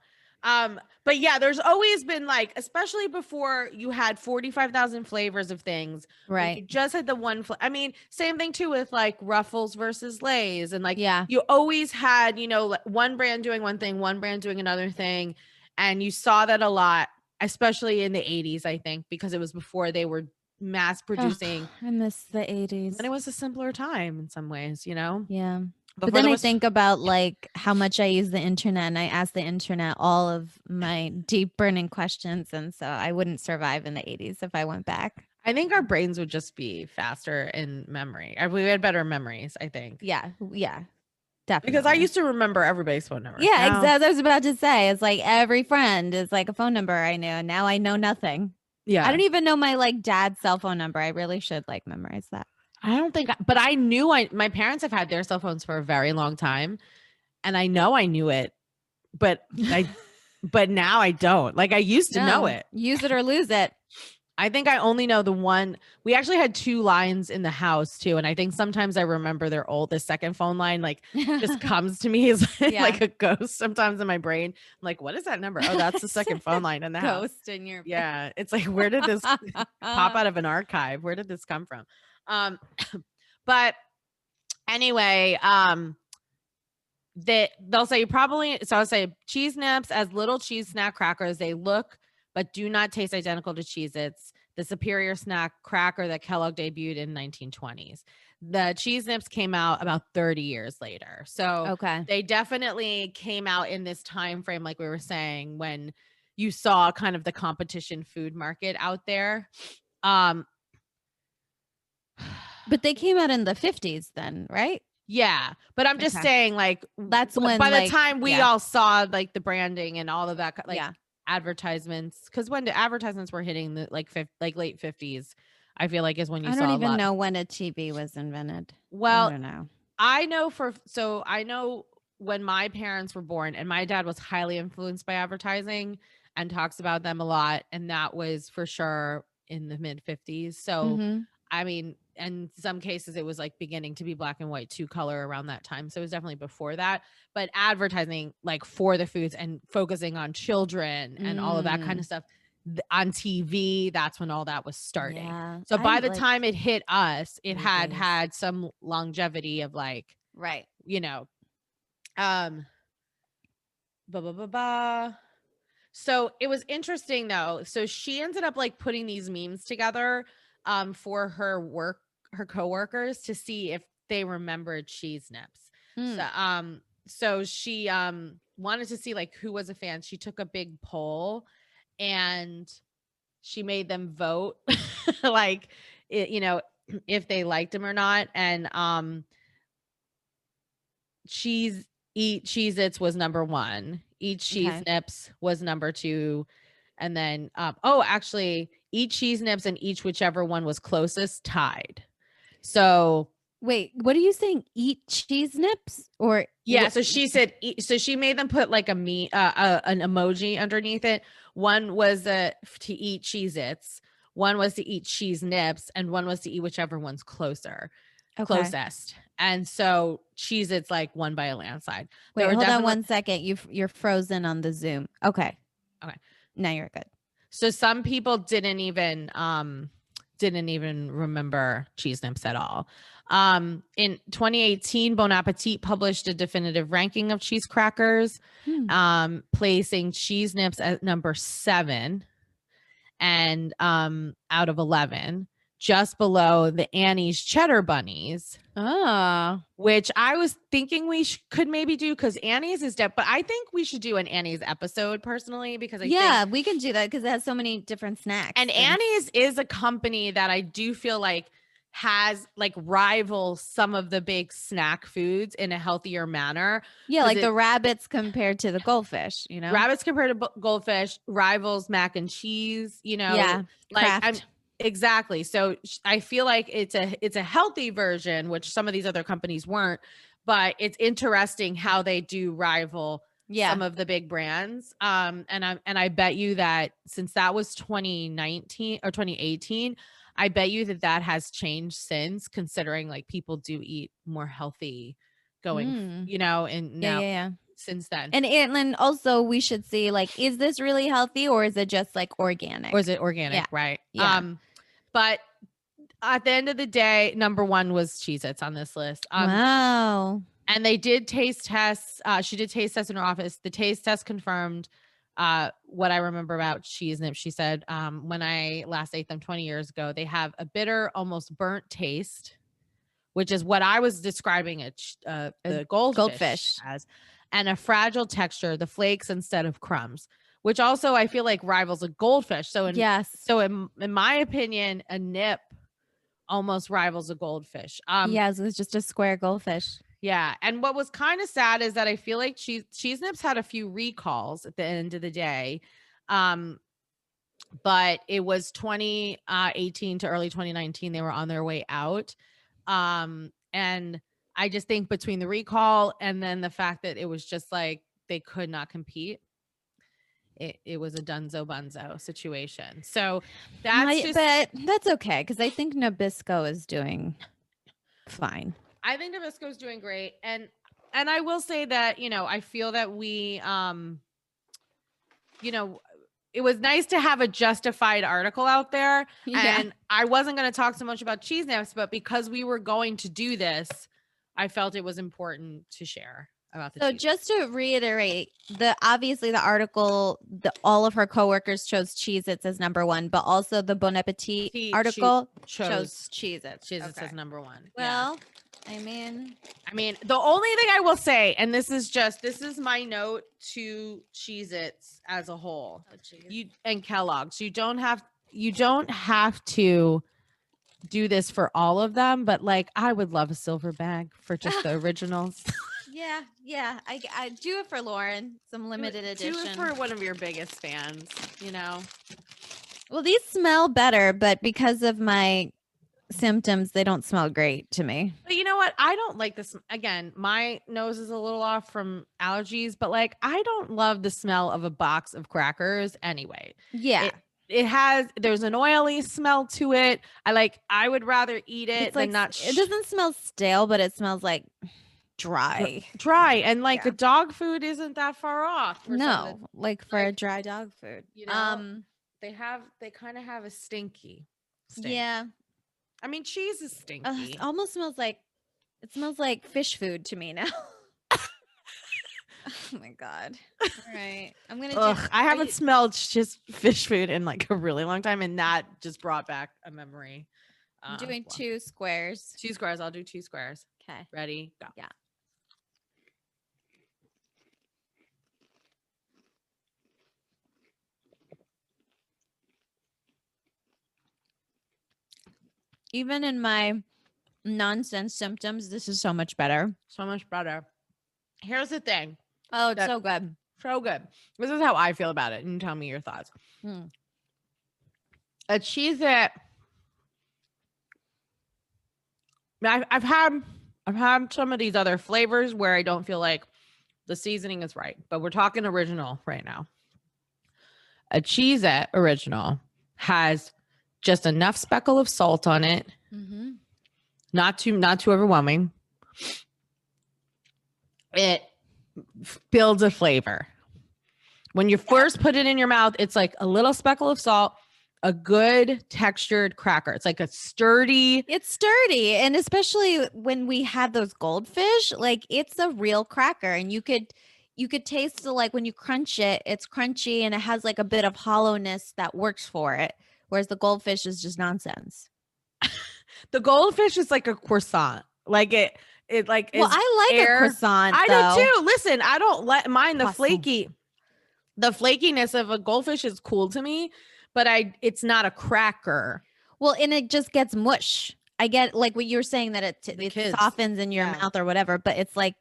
But yeah, there's always been like, especially before you had 45,000 flavors of things, when you Right. just had the one. I mean, same thing too with like Ruffles versus Lay's. And like, Yeah. you always had, one brand doing one thing, one brand doing another thing. And you saw that a lot, especially in the 80s, I think, because it was before they were mass Ugh, producing. I miss the And 80s. it was a simpler time in some ways, Yeah. But before then there I was. think about like how much I use the internet and I ask the internet all of my deep burning questions. And so I wouldn't survive in the 80s if I went back. I think our brains would just be faster in memory. We had better memories, I think. Yeah. Yeah. Because I Definitely. used to remember everybody's phone numbers. Yeah, Now, exactly. I was about to say, it's like every friend is like a phone number I knew. And now I know nothing. I yeah. don't even know my like dad's cell phone number. I really should like memorize that. I don't think, but I knew my parents have had their cell phones for a very long time. And I know I knew it, but but now I don't. Like I used to know No, it. use it or lose it. I think I only know the one. We actually had two lines in the house too, and I think sometimes I remember the second phone line like just comes to me as Yeah. like a ghost sometimes in my brain. I'm like, what is that number? Oh, that's the It's second phone line in the house. ghost in your brain. Yeah, it's like where did this pop out of an archive? Where did this come from? Um, but anyway, they'll say probably. So I'll say cheese nips as little cheese snack crackers. They look but do not taste identical to Cheez-Its, the superior snack cracker that Kellogg debuted in 1920s. The Cheez Nips came out about 30 years later. So Okay. they definitely came out in this time frame, like we were saying, when you saw kind of the competition food market out there. But they came out in the 50s then, right? Yeah, but I'm just Okay. saying, like, That's when by the like time we yeah. all saw like the branding and all of that, like Yeah. advertisements, because when the advertisements were hitting the like late 50s, I feel like is when you I don't saw a even lot. know when a TV was invented. I Well, don't know. I know when my parents were born, and my dad was highly influenced by advertising and talks about them a lot, and that was for sure in the mid 50s. So Mhm. I mean, in some cases, it was like beginning to be black and white two color around that time. So it was definitely before that. But advertising, like for the foods and focusing on children and all of that kind of Mm. stuff on TV, that's when all that was starting. Yeah. So I by the like time it hit us, it your had days. had some longevity of like, Right. you know, um, blah, blah, blah, blah. So it was interesting though. So she ended up like putting these memes together for her coworkers to see if they remembered cheese nips. So Mm. so she wanted to see like who was a fan. She took a big poll and she made them vote like if they liked him or not. And Cheez-Its was number one. Eat Cheese Okay. Nips was number two. And then, actually, Eat Cheese Nips and each whichever one was closest tied. So, Wait, what are you saying? Eat cheese nips or yeah. So she said, so she made them put like an emoji underneath it. One was to eat Cheez Its, one was to eat Cheese Nips, and one was to eat whichever one's Okay. closest. And so Cheez Its like won by a landslide. There Wait, were hold on definitely. one second. You're frozen on the Zoom. Okay. Okay. Now you're good. So some people didn't even remember cheese nips at all. In 2018, Bon Appetit published a definitive ranking of cheese crackers, Hmm. placing cheese nips at number 7 and out of 11, just below the Annie's cheddar bunnies. Oh. Which I was thinking we could maybe do because Annie's is dead, but I think we should do an Annie's episode personally because I think. Yeah, we can do that because it has so many different snacks. And Annie's is a company that I do feel like has like rivals some of the big snack foods in a healthier manner. Yeah, 'Cause like the rabbits compared to the goldfish, rabbits compared to goldfish rivals mac and cheese, Yeah, like I'm Kraft. exactly. So I feel like it's a healthy version, which some of these other companies weren't, but it's interesting how they do rival Yeah. some of the big brands. And I bet you that since that was 2019 or 2018, I bet you that has changed since, considering like people do eat more healthy going, Mm. and Yeah, now yeah, yeah. since then. And also we should see, like, is this really healthy or is it just like Or organic? is it organic? Yeah. Right. Yeah. But at the end of the day, number one was Cheez-Its on this list. Wow. And they did taste tests. She did taste tests in her office. The taste test confirmed what I remember about cheese nips. She said, when I last ate them 20 years ago, they have a bitter, almost burnt taste, which is what I was describing the goldfish Goldfish. as, and a fragile texture, the flakes instead of crumbs, which also I feel like rivals a goldfish. Yes. In my opinion, a nip almost rivals a goldfish. Yes, it was just a square goldfish. Yeah. And what was kind of sad is that I feel like Cheese Nips had a few recalls at the end of the day. But it was 2018 to early 2019. They were on their way out. And I just think between the recall and then the fact that it was just like they could not compete, it was a dunzo bunzo situation. So But that's okay because I think Nabisco is doing fine. I think Nabisco's doing great. And I will say that, I feel that we it was nice to have a justified article out there. Yeah. And I wasn't going to talk so much about cheese nips, but because we were going to do this, I felt it was important to share about the So cheese. just to reiterate, obviously the article, all of her coworkers chose Cheez-Its as number one, but also the Bon Appetit article chose Cheez-Its. Cheez-Its as number one. Well, I mean, the only thing I will say, and this is my note to Cheez-Its as a whole, and Kellogg's, you don't have to do this for all of them, but like I would love a silver bag for just the originals. Yeah. I do it for Lauren, some limited edition. Do it for one of your biggest fans, Well, these smell better, but because of my symptoms, they don't smell great to me. But you know what? I don't like this. Again, my nose is a little off from allergies, but like I don't love the smell of a box of crackers anyway. Yeah. There's an oily smell to it. I would rather eat it than not. It doesn't smell stale, but it smells like dry. And like the dog food isn't that far off. No, like for a dry dog food. They kind of have a stinky stink. Yeah. I mean, cheese is stinky. It almost smells like fish food to me now. Oh my God. All right. I'm going to I haven't smelled just fish food in like a really long time. And that just brought back a memory. I'm doing 2 squares. 2 squares. I'll do 2 squares. Okay. Ready? Go. Yeah. Even in my nonsense symptoms, this is so much better. So much better. Here's the thing. Oh, it's so good. So good. This is how I feel about it. And tell me your thoughts. A Cheez-It. I've had some of these other flavors where I don't feel like the seasoning is right, but we're talking original right now. A Cheez-It original has just enough speckle of salt on it. Mm-hmm. Not too overwhelming. It builds a flavor. When you first put it in your mouth, it's like a little speckle of salt, a good textured cracker. It's like it's sturdy. And especially when we had those goldfish, like it's a real cracker, and you could taste the, like when you crunch it, it's crunchy and it has like a bit of hollowness that works for it. Whereas the goldfish is just nonsense. The goldfish is like a croissant. Like it like well, I like a croissant. I do too. Listen, I don't mind the croissant. The flakiness of a goldfish is cool to me, but it's not a cracker. Well, and it just gets mush. I get like what you were saying that it softens in your mouth or whatever, but it's like,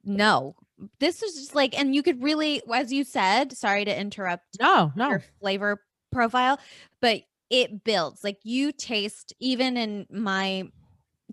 no, this is just like, and you could really, as you said, sorry to interrupt. No. Your flavor profile, but it builds. Like you taste, even in my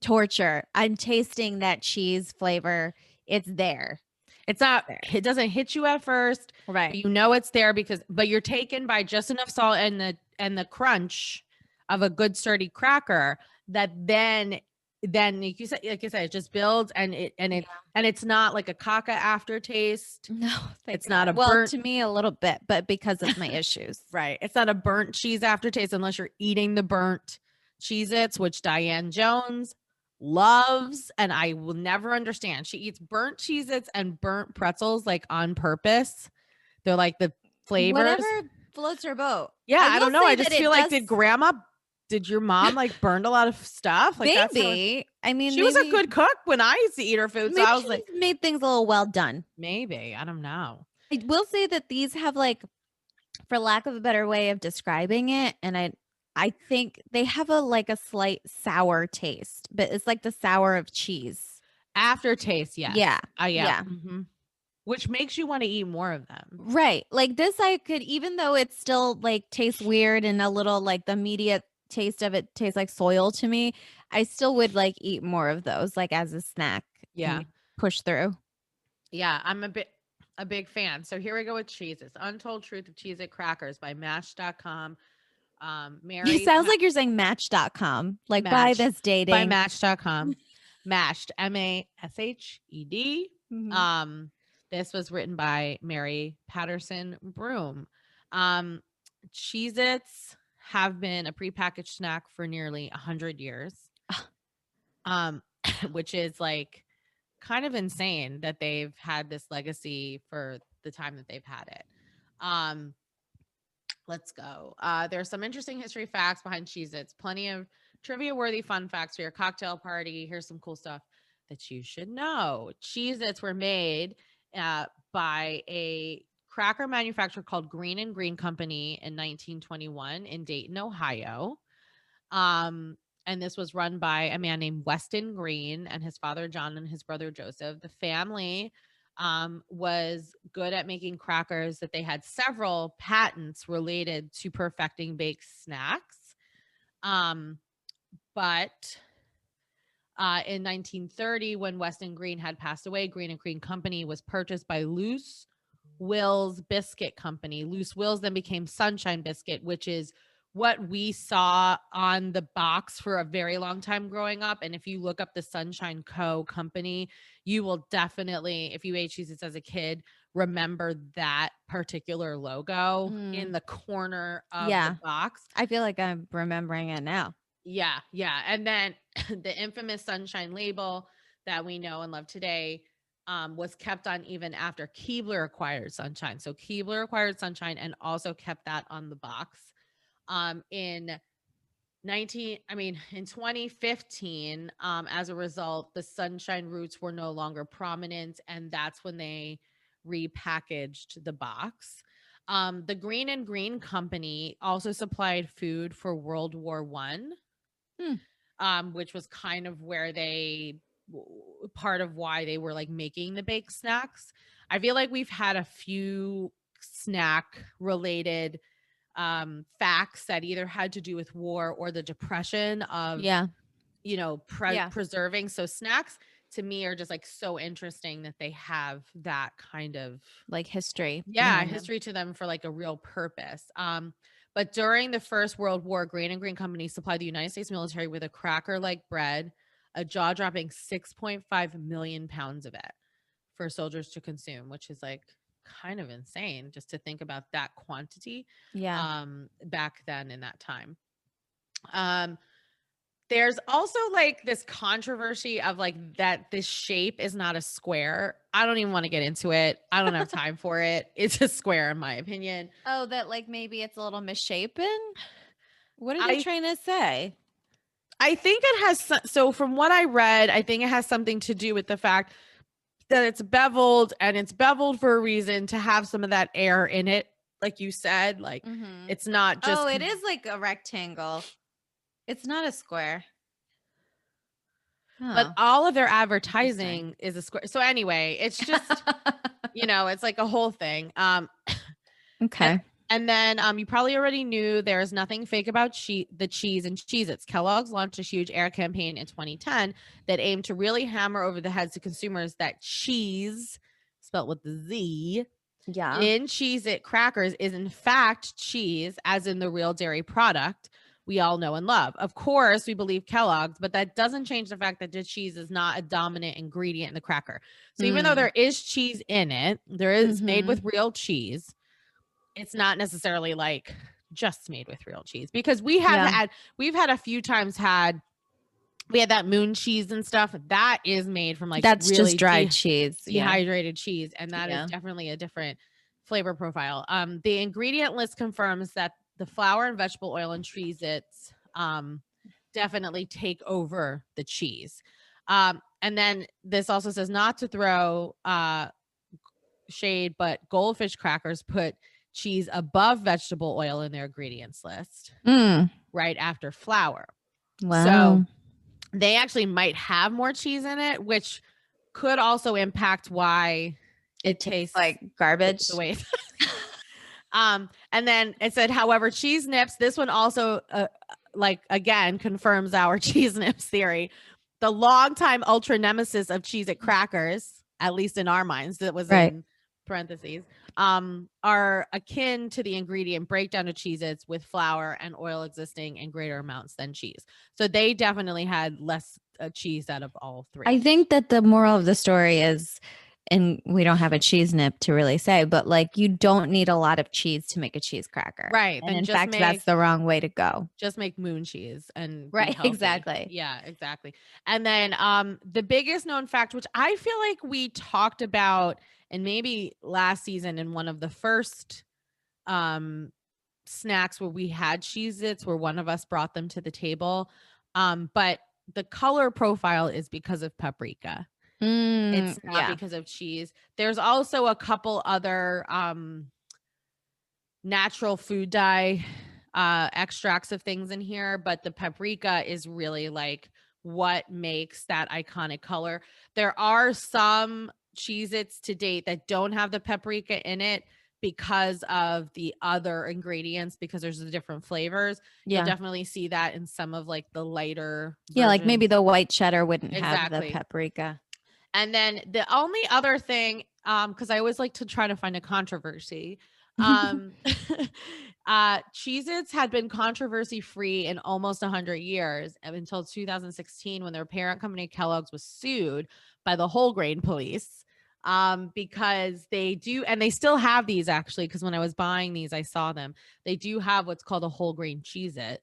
torture, I'm tasting that cheese flavor. It's there. It's not, it doesn't hit you at first. Right. You know it's there but you're taken by just enough salt and the crunch of a good sturdy cracker that then then like you said, it just builds, Yeah. and it's not like a caca aftertaste. No, thank It's not a God. Well, burnt to me a little bit, but because of my issues. right. It's not a burnt cheese aftertaste unless you're eating the burnt Cheez-Its, which Diane Jones loves, and I will never understand. She eats burnt Cheez-Its and burnt pretzels like on purpose. They're like the Whatever flavors. floats her boat. Yeah, I I will don't know. I say that just feel it like does did your mom like burned a lot of stuff? Like that's how maybe. I mean, she was a maybe good cook when I used to eat her food. So maybe I was she like, just made things a little well done. maybe, I don't know. I will say that these have like, for lack of a better way of describing it, and I think they have a like a slight sour taste, but it's like the sour of cheese. Aftertaste, yes. Yeah. Yeah. Yeah. Which makes you want to eat more of them. Right. Like this I could, even though it still like tastes weird and a little like the immediate taste of it tastes like soil to me, I still would like eat more of those like as a snack Yeah. and push through. Yeah, I'm a big fan. So here we go with Cheez-Its. Untold Truth of Cheez-It Crackers by Match.com. It Mary sounds like you're saying match.com. Like buy Match this by dating. Match.com. Mashed, Mashed. Mhm. This was written by Mary Patterson Broom. Um, Cheez-Its have been a prepackaged snack for nearly 100 years. Um, which is like kind of insane that they've had this legacy for the time that they've had it. Let's go. There's some interesting history facts behind Cheez-Its. Plenty of trivia-worthy fun facts for your cocktail party. Here's some cool stuff that you should know. Cheez-Its were made by a cracker manufacturer called Green and Green Company in 1921 in Dayton, Ohio. And this was run by a man named Weston Green and his father John and his brother Joseph. The family was good at making crackers, that they had several patents related to perfecting baked snacks. But in 1930, when Weston Green had passed away, Green and Green Company was purchased by Loose Will's Biscuit Company. Loose Will's then became Sunshine Biscuit, which is what we saw on the box for a very long time growing up. And if you look up the Sunshine Co. company, you will definitely, if you ate Cheez-Its as a kid, remember that particular logo in the corner of the box. I feel like I'm remembering it now. Yeah. And then the infamous Sunshine label that we know and love today was kept on even after Keebler acquired Sunshine. So Keebler acquired Sunshine and also kept that on the box. In 2015, as a result, the Sunshine roots were no longer prominent, and that's when they repackaged the box. The Green and Green Company also supplied food for World War One, which was kind of where part of why they were like making the baked snacks. I feel like we've had a few snack related facts that either had to do with war or the depression of preserving. So snacks to me are just like so interesting that they have that kind of like history to them for like a real purpose. But during the First World War, Green and Green Company supplied the United States military with a cracker like bread, a jaw-dropping 6.5 million pounds of it for soldiers to consume, which is like kind of insane just to think about that quantity back then in that time. There's also like this controversy of like that this shape is not a square. I don't even want to get into it. I don't have time for it. It's a square in my opinion. Oh, that like maybe it's a little misshapen? What are they trying to say? I think it has, so from what I read, I think it has something to do with the fact that it's beveled, and it's beveled for a reason, to have some of that air in it. Like you said, like it's not just. Oh, it is like a rectangle. It's not a square. But all of their advertising is a square. So anyway, it's just, it's like a whole thing. Okay. And then you probably already knew there is nothing fake about the cheese and Cheez-Its. Kellogg's launched a huge air campaign in 2010 that aimed to really hammer over the heads of consumers that cheese, spelled with the Z, in Cheez-It crackers is in fact cheese, as in the real dairy product, we all know and love. Of course, we believe Kellogg's, but that doesn't change the fact that the cheese is not a dominant ingredient in the cracker. So even though there is cheese in it, there is made with real cheese. It's not necessarily like just made with real cheese, because we've had a few times we had that moon cheese and stuff that is made from like that's really just dried cheese, dehydrated cheese, and that is definitely a different flavor profile. The ingredient list confirms that the flour and vegetable oil and Cheez-Its definitely take over the cheese. And then this also says not to throw shade, but Goldfish crackers put cheese above vegetable oil in their ingredients list, right after flour. Wow. So they actually might have more cheese in it, which could also impact why it tastes like garbage. The way and then it said, however, cheese nips, this one also like again confirms our cheese nips theory. The longtime ultra nemesis of Cheez-It crackers, at least in our minds, that was in parentheses, are akin to the ingredient breakdown of Cheez-Its, with flour and oil existing in greater amounts than cheese. So they definitely had less cheese out of all three. I think that the moral of the story is, and we don't have a cheese nip to really say, but like you don't need a lot of cheese to make a cheese cracker. Right. And in fact, that's the wrong way to go. Just make moon cheese and right. Exactly. Yeah, exactly. And then the biggest known fact, which I feel like we talked about and maybe last season in one of the first snacks where we had Cheez-Its, where one of us brought them to the table. But the color profile is because of paprika. It's not because of cheese. There's also a couple other natural food dye extracts of things in here, but the paprika is really like what makes that iconic color. There are some Cheez-Its to date that don't have the paprika in it because of the other ingredients, because there's the different flavors. You'll definitely see that in some of like the lighter versions. Like maybe the white cheddar wouldn't have the paprika. And then the only other thing, because I always like to try to find a controversy, Cheez-Its had been controversy free in almost 100 years until 2016, when their parent company Kellogg's was sued by the whole grain police, because they do, and they still have these actually, because when I was buying these I saw them. They do have what's called a whole grain Cheez-It.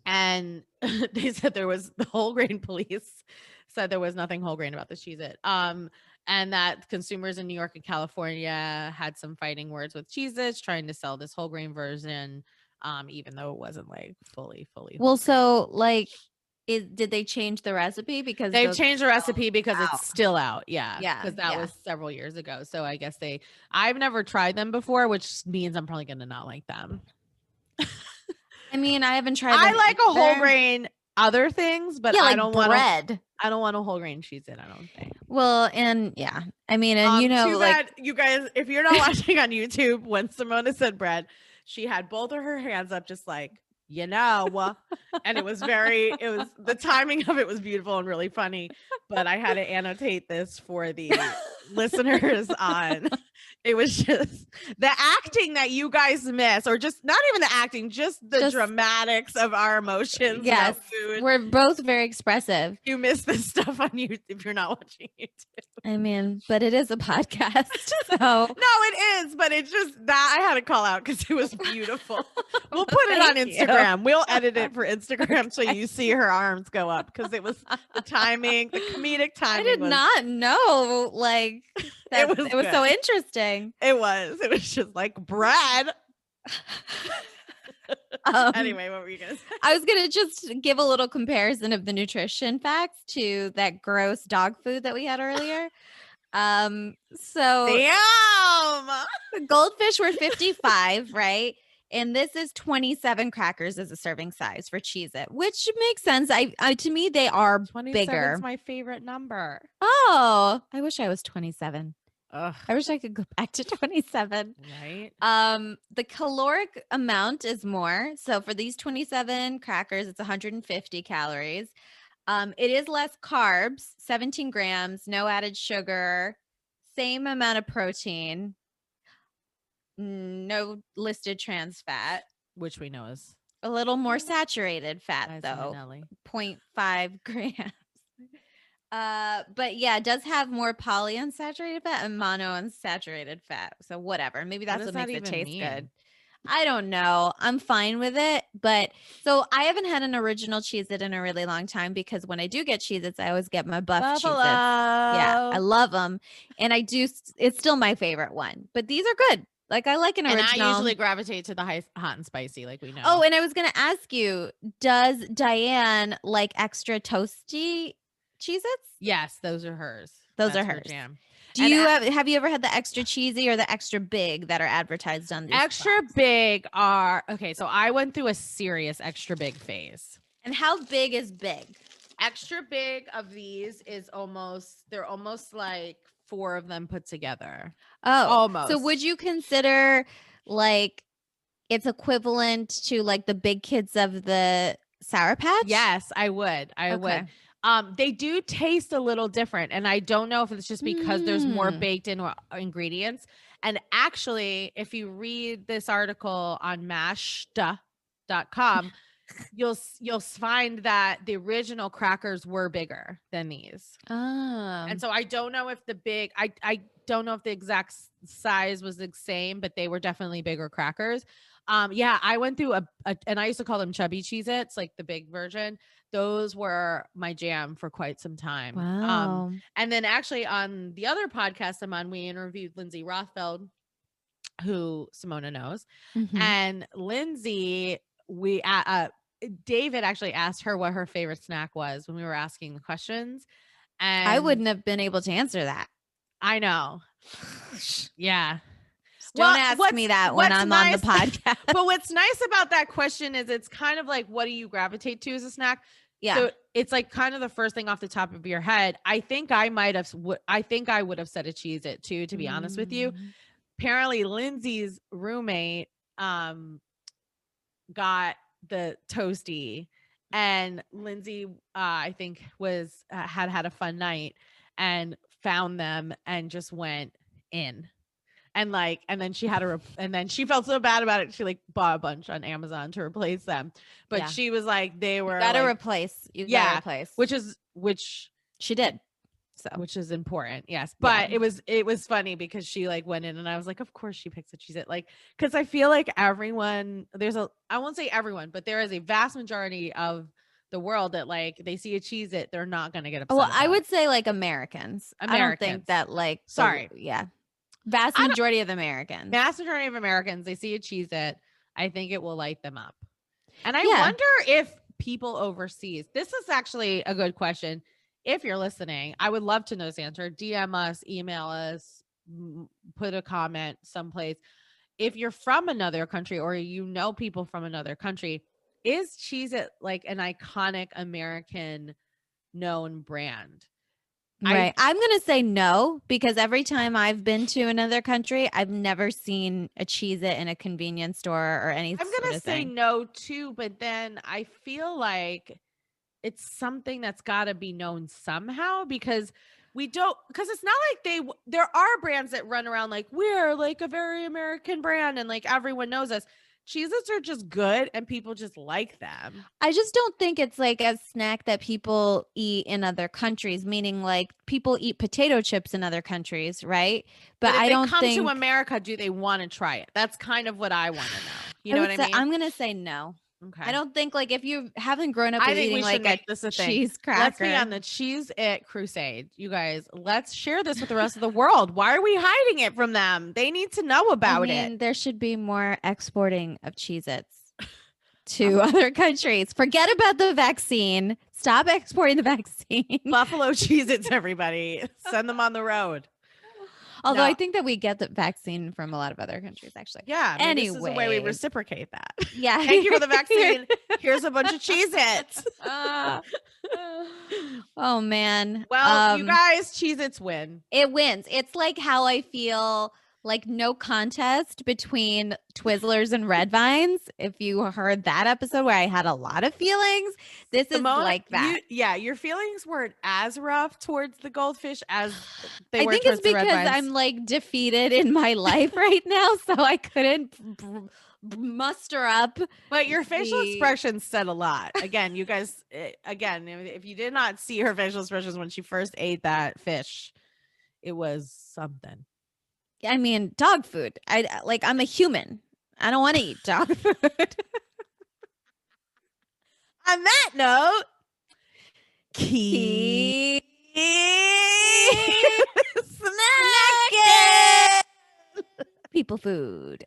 And they said the whole grain police said there was nothing whole grain about the Cheez-It. And that consumers in New York and California had some fighting words with Cheez-Its trying to sell this whole grain version, even though it wasn't like fully. Well, so like, did they change the recipe? Because they've changed the recipe because it's still out. Yeah. Because that was several years ago. So I guess I've never tried them before, which means I'm probably going to not like them. I mean, I haven't tried them. I like a whole grain other things, but I don't want bread. I don't want a whole grain Cheez-It, I don't think. Well, and I mean, and you know, too bad, you guys, if you're not watching on YouTube, when Simona said bread, she had both of her hands up, just like, and it was the timing of it was beautiful and really funny, but I had to annotate this for the listeners on. It was just the acting that you guys miss, or just not even the acting, just the dramatics of our emotions. Yes, food. We're both very expressive. You miss this stuff on YouTube if you're not watching YouTube. I mean, but it is a podcast, so no, it is, but it's just that I had to call out because it was beautiful. We'll put it on Instagram. We'll edit it for Instagram so you see her arms go up, because it was the timing, the comedic timing. I did not know like that. It was so interesting. It was just like bread. Anyway, what were you gonna say? I was gonna just give a little comparison of the nutrition facts to that gross dog food that we had earlier. So damn, Goldfish were 55, right? And this is 27 crackers as a serving size for Cheez-It, which makes sense. I to me they are bigger. It's my favorite number. Oh, I wish I was 27. Ugh. I wish I could go back to 27. Right. The caloric amount is more. So for these 27 crackers, it's 150 calories. It is less carbs, 17 grams, no added sugar, same amount of protein, no listed trans fat, which we know is A little more saturated fat Liza though, Minnelli. 0.5 grams. But yeah, it does have more polyunsaturated fat and monounsaturated fat. So whatever. Maybe What that's does what that makes it even taste good. mean? I don't know. I'm fine with it. But so I haven't had an original Cheez-It in a really long time because when I do get Cheez-Its, I always get my buff Cheez-Its. Yeah, I Buffalo. love them. And I do, it's still my favorite one. But these are good. Like I like an And I original. usually gravitate to the hot and spicy, like we Oh, know. and I was going to ask you, does Diane like extra toasty Cheez-Its? Yes, those are hers. Those are That's her hers. jam. Do And you have you ever had the extra cheesy or the extra big that are advertised on these extra spots? big are okay. So I went through a serious extra big phase. And how big is big? Extra big of these is they're almost like 4 of them put together. Oh, Almost. so would you consider like it's equivalent to like the big kids of the Sour Patch? Yes, I would. I would. They do taste a little different, and I don't know if it's just because there's more baked in ingredients. And actually, if you read this article on mashed.com, you'll find that the original crackers were bigger than these. And so I don't know if I don't know if the exact size was the same, but they were definitely bigger crackers. Yeah, I went through and I used to call them chubby Cheez-Its, like the big version. Those were my jam for quite some time. Wow. And then actually on the other podcast I'm on, we interviewed Lindsay Rothfeld, who Simona knows. Mhm. And Lindsay, David actually asked her what her favorite snack was when we were asking the questions. And I wouldn't have been able to answer that. I know. Yeah. Don't ask me that when I'm on the podcast. But what's nice about that question is it's kind of like, what do you gravitate to as a snack? Yeah. So it's like kind of the first thing off the top of your head. I think I would have said a Cheez-It too, to be honest with you. Apparently Lindsay's roommate got the toasty, and Lindsay I think was had a fun night and found them and just went in. And then she had and then she felt so bad about it. She like bought a bunch on Amazon to replace them. But she was like, they were gotta like, replace. You gotta replace. Which she did. So which is important. Yes. But it was funny because she like went in and I was like, of course she picks a Cheez-It. Like, cause I feel like I won't say everyone, but there is a vast majority of the world that like they see a Cheez-It, they're not gonna get upset. Well, I would say like Americans. I don't think that like vast majority of Americans. Vast majority of Americans, they see a Cheez-It, I think it will light them up. And I wonder if people overseas, this is actually a good question. If you're listening, I would love to know this answer. DM us, email us, put a comment someplace. If you're from another country or you know people from another country, is Cheez-It like an iconic American known brand? Right. I'm going to say no, because every time I've been to another country, I've never seen a Cheez-It in a convenience store or anything. I'm going to say no too, but then I feel like it's something that's got to be known somehow, because it's not like there are brands that run around like we're like a very American brand and like everyone knows us. Cheez-Its are just good and people just like them. I just don't think it's like a snack that people eat in other countries, meaning like people eat potato chips in other countries, right? But if I don't think to America, do they want to try it? That's kind of what I want to know. You know what I mean? I'm going to say no. Okay. I don't think like if you haven't grown up eating like a cheese cracker. Let's be on the Cheez-It crusade. You guys, let's share this with the rest of the world. Why are we hiding it from them? They need to know about it. There should be more exporting of Cheez-Its to other countries. Forget about the vaccine. Stop exporting the vaccine. Buffalo Cheez-Its, everybody. Send them on the road. Although I think that we get the vaccine from a lot of other countries, actually. Yeah. Anyway, this is the way we reciprocate that. Yeah. Thank you for the vaccine. Here's a bunch of Cheez-Its. Oh, man. Well, you guys, Cheez-Its win. It wins. It's like how I feel like no contest between Twizzlers and Red Vines. If you heard that episode where I had a lot of feelings, this is like that. Your feelings weren't as rough towards the Goldfish as they were. I think it's because I'm like defeated in my life right now, so I couldn't muster up But your facial the expressions said a lot. Again, you guys, again, if you did not see her facial expressions when she first ate that fish, it was something. I mean, dog food. I'm a human. I don't want to eat dog food. On that note, keep Keep snacking. people food.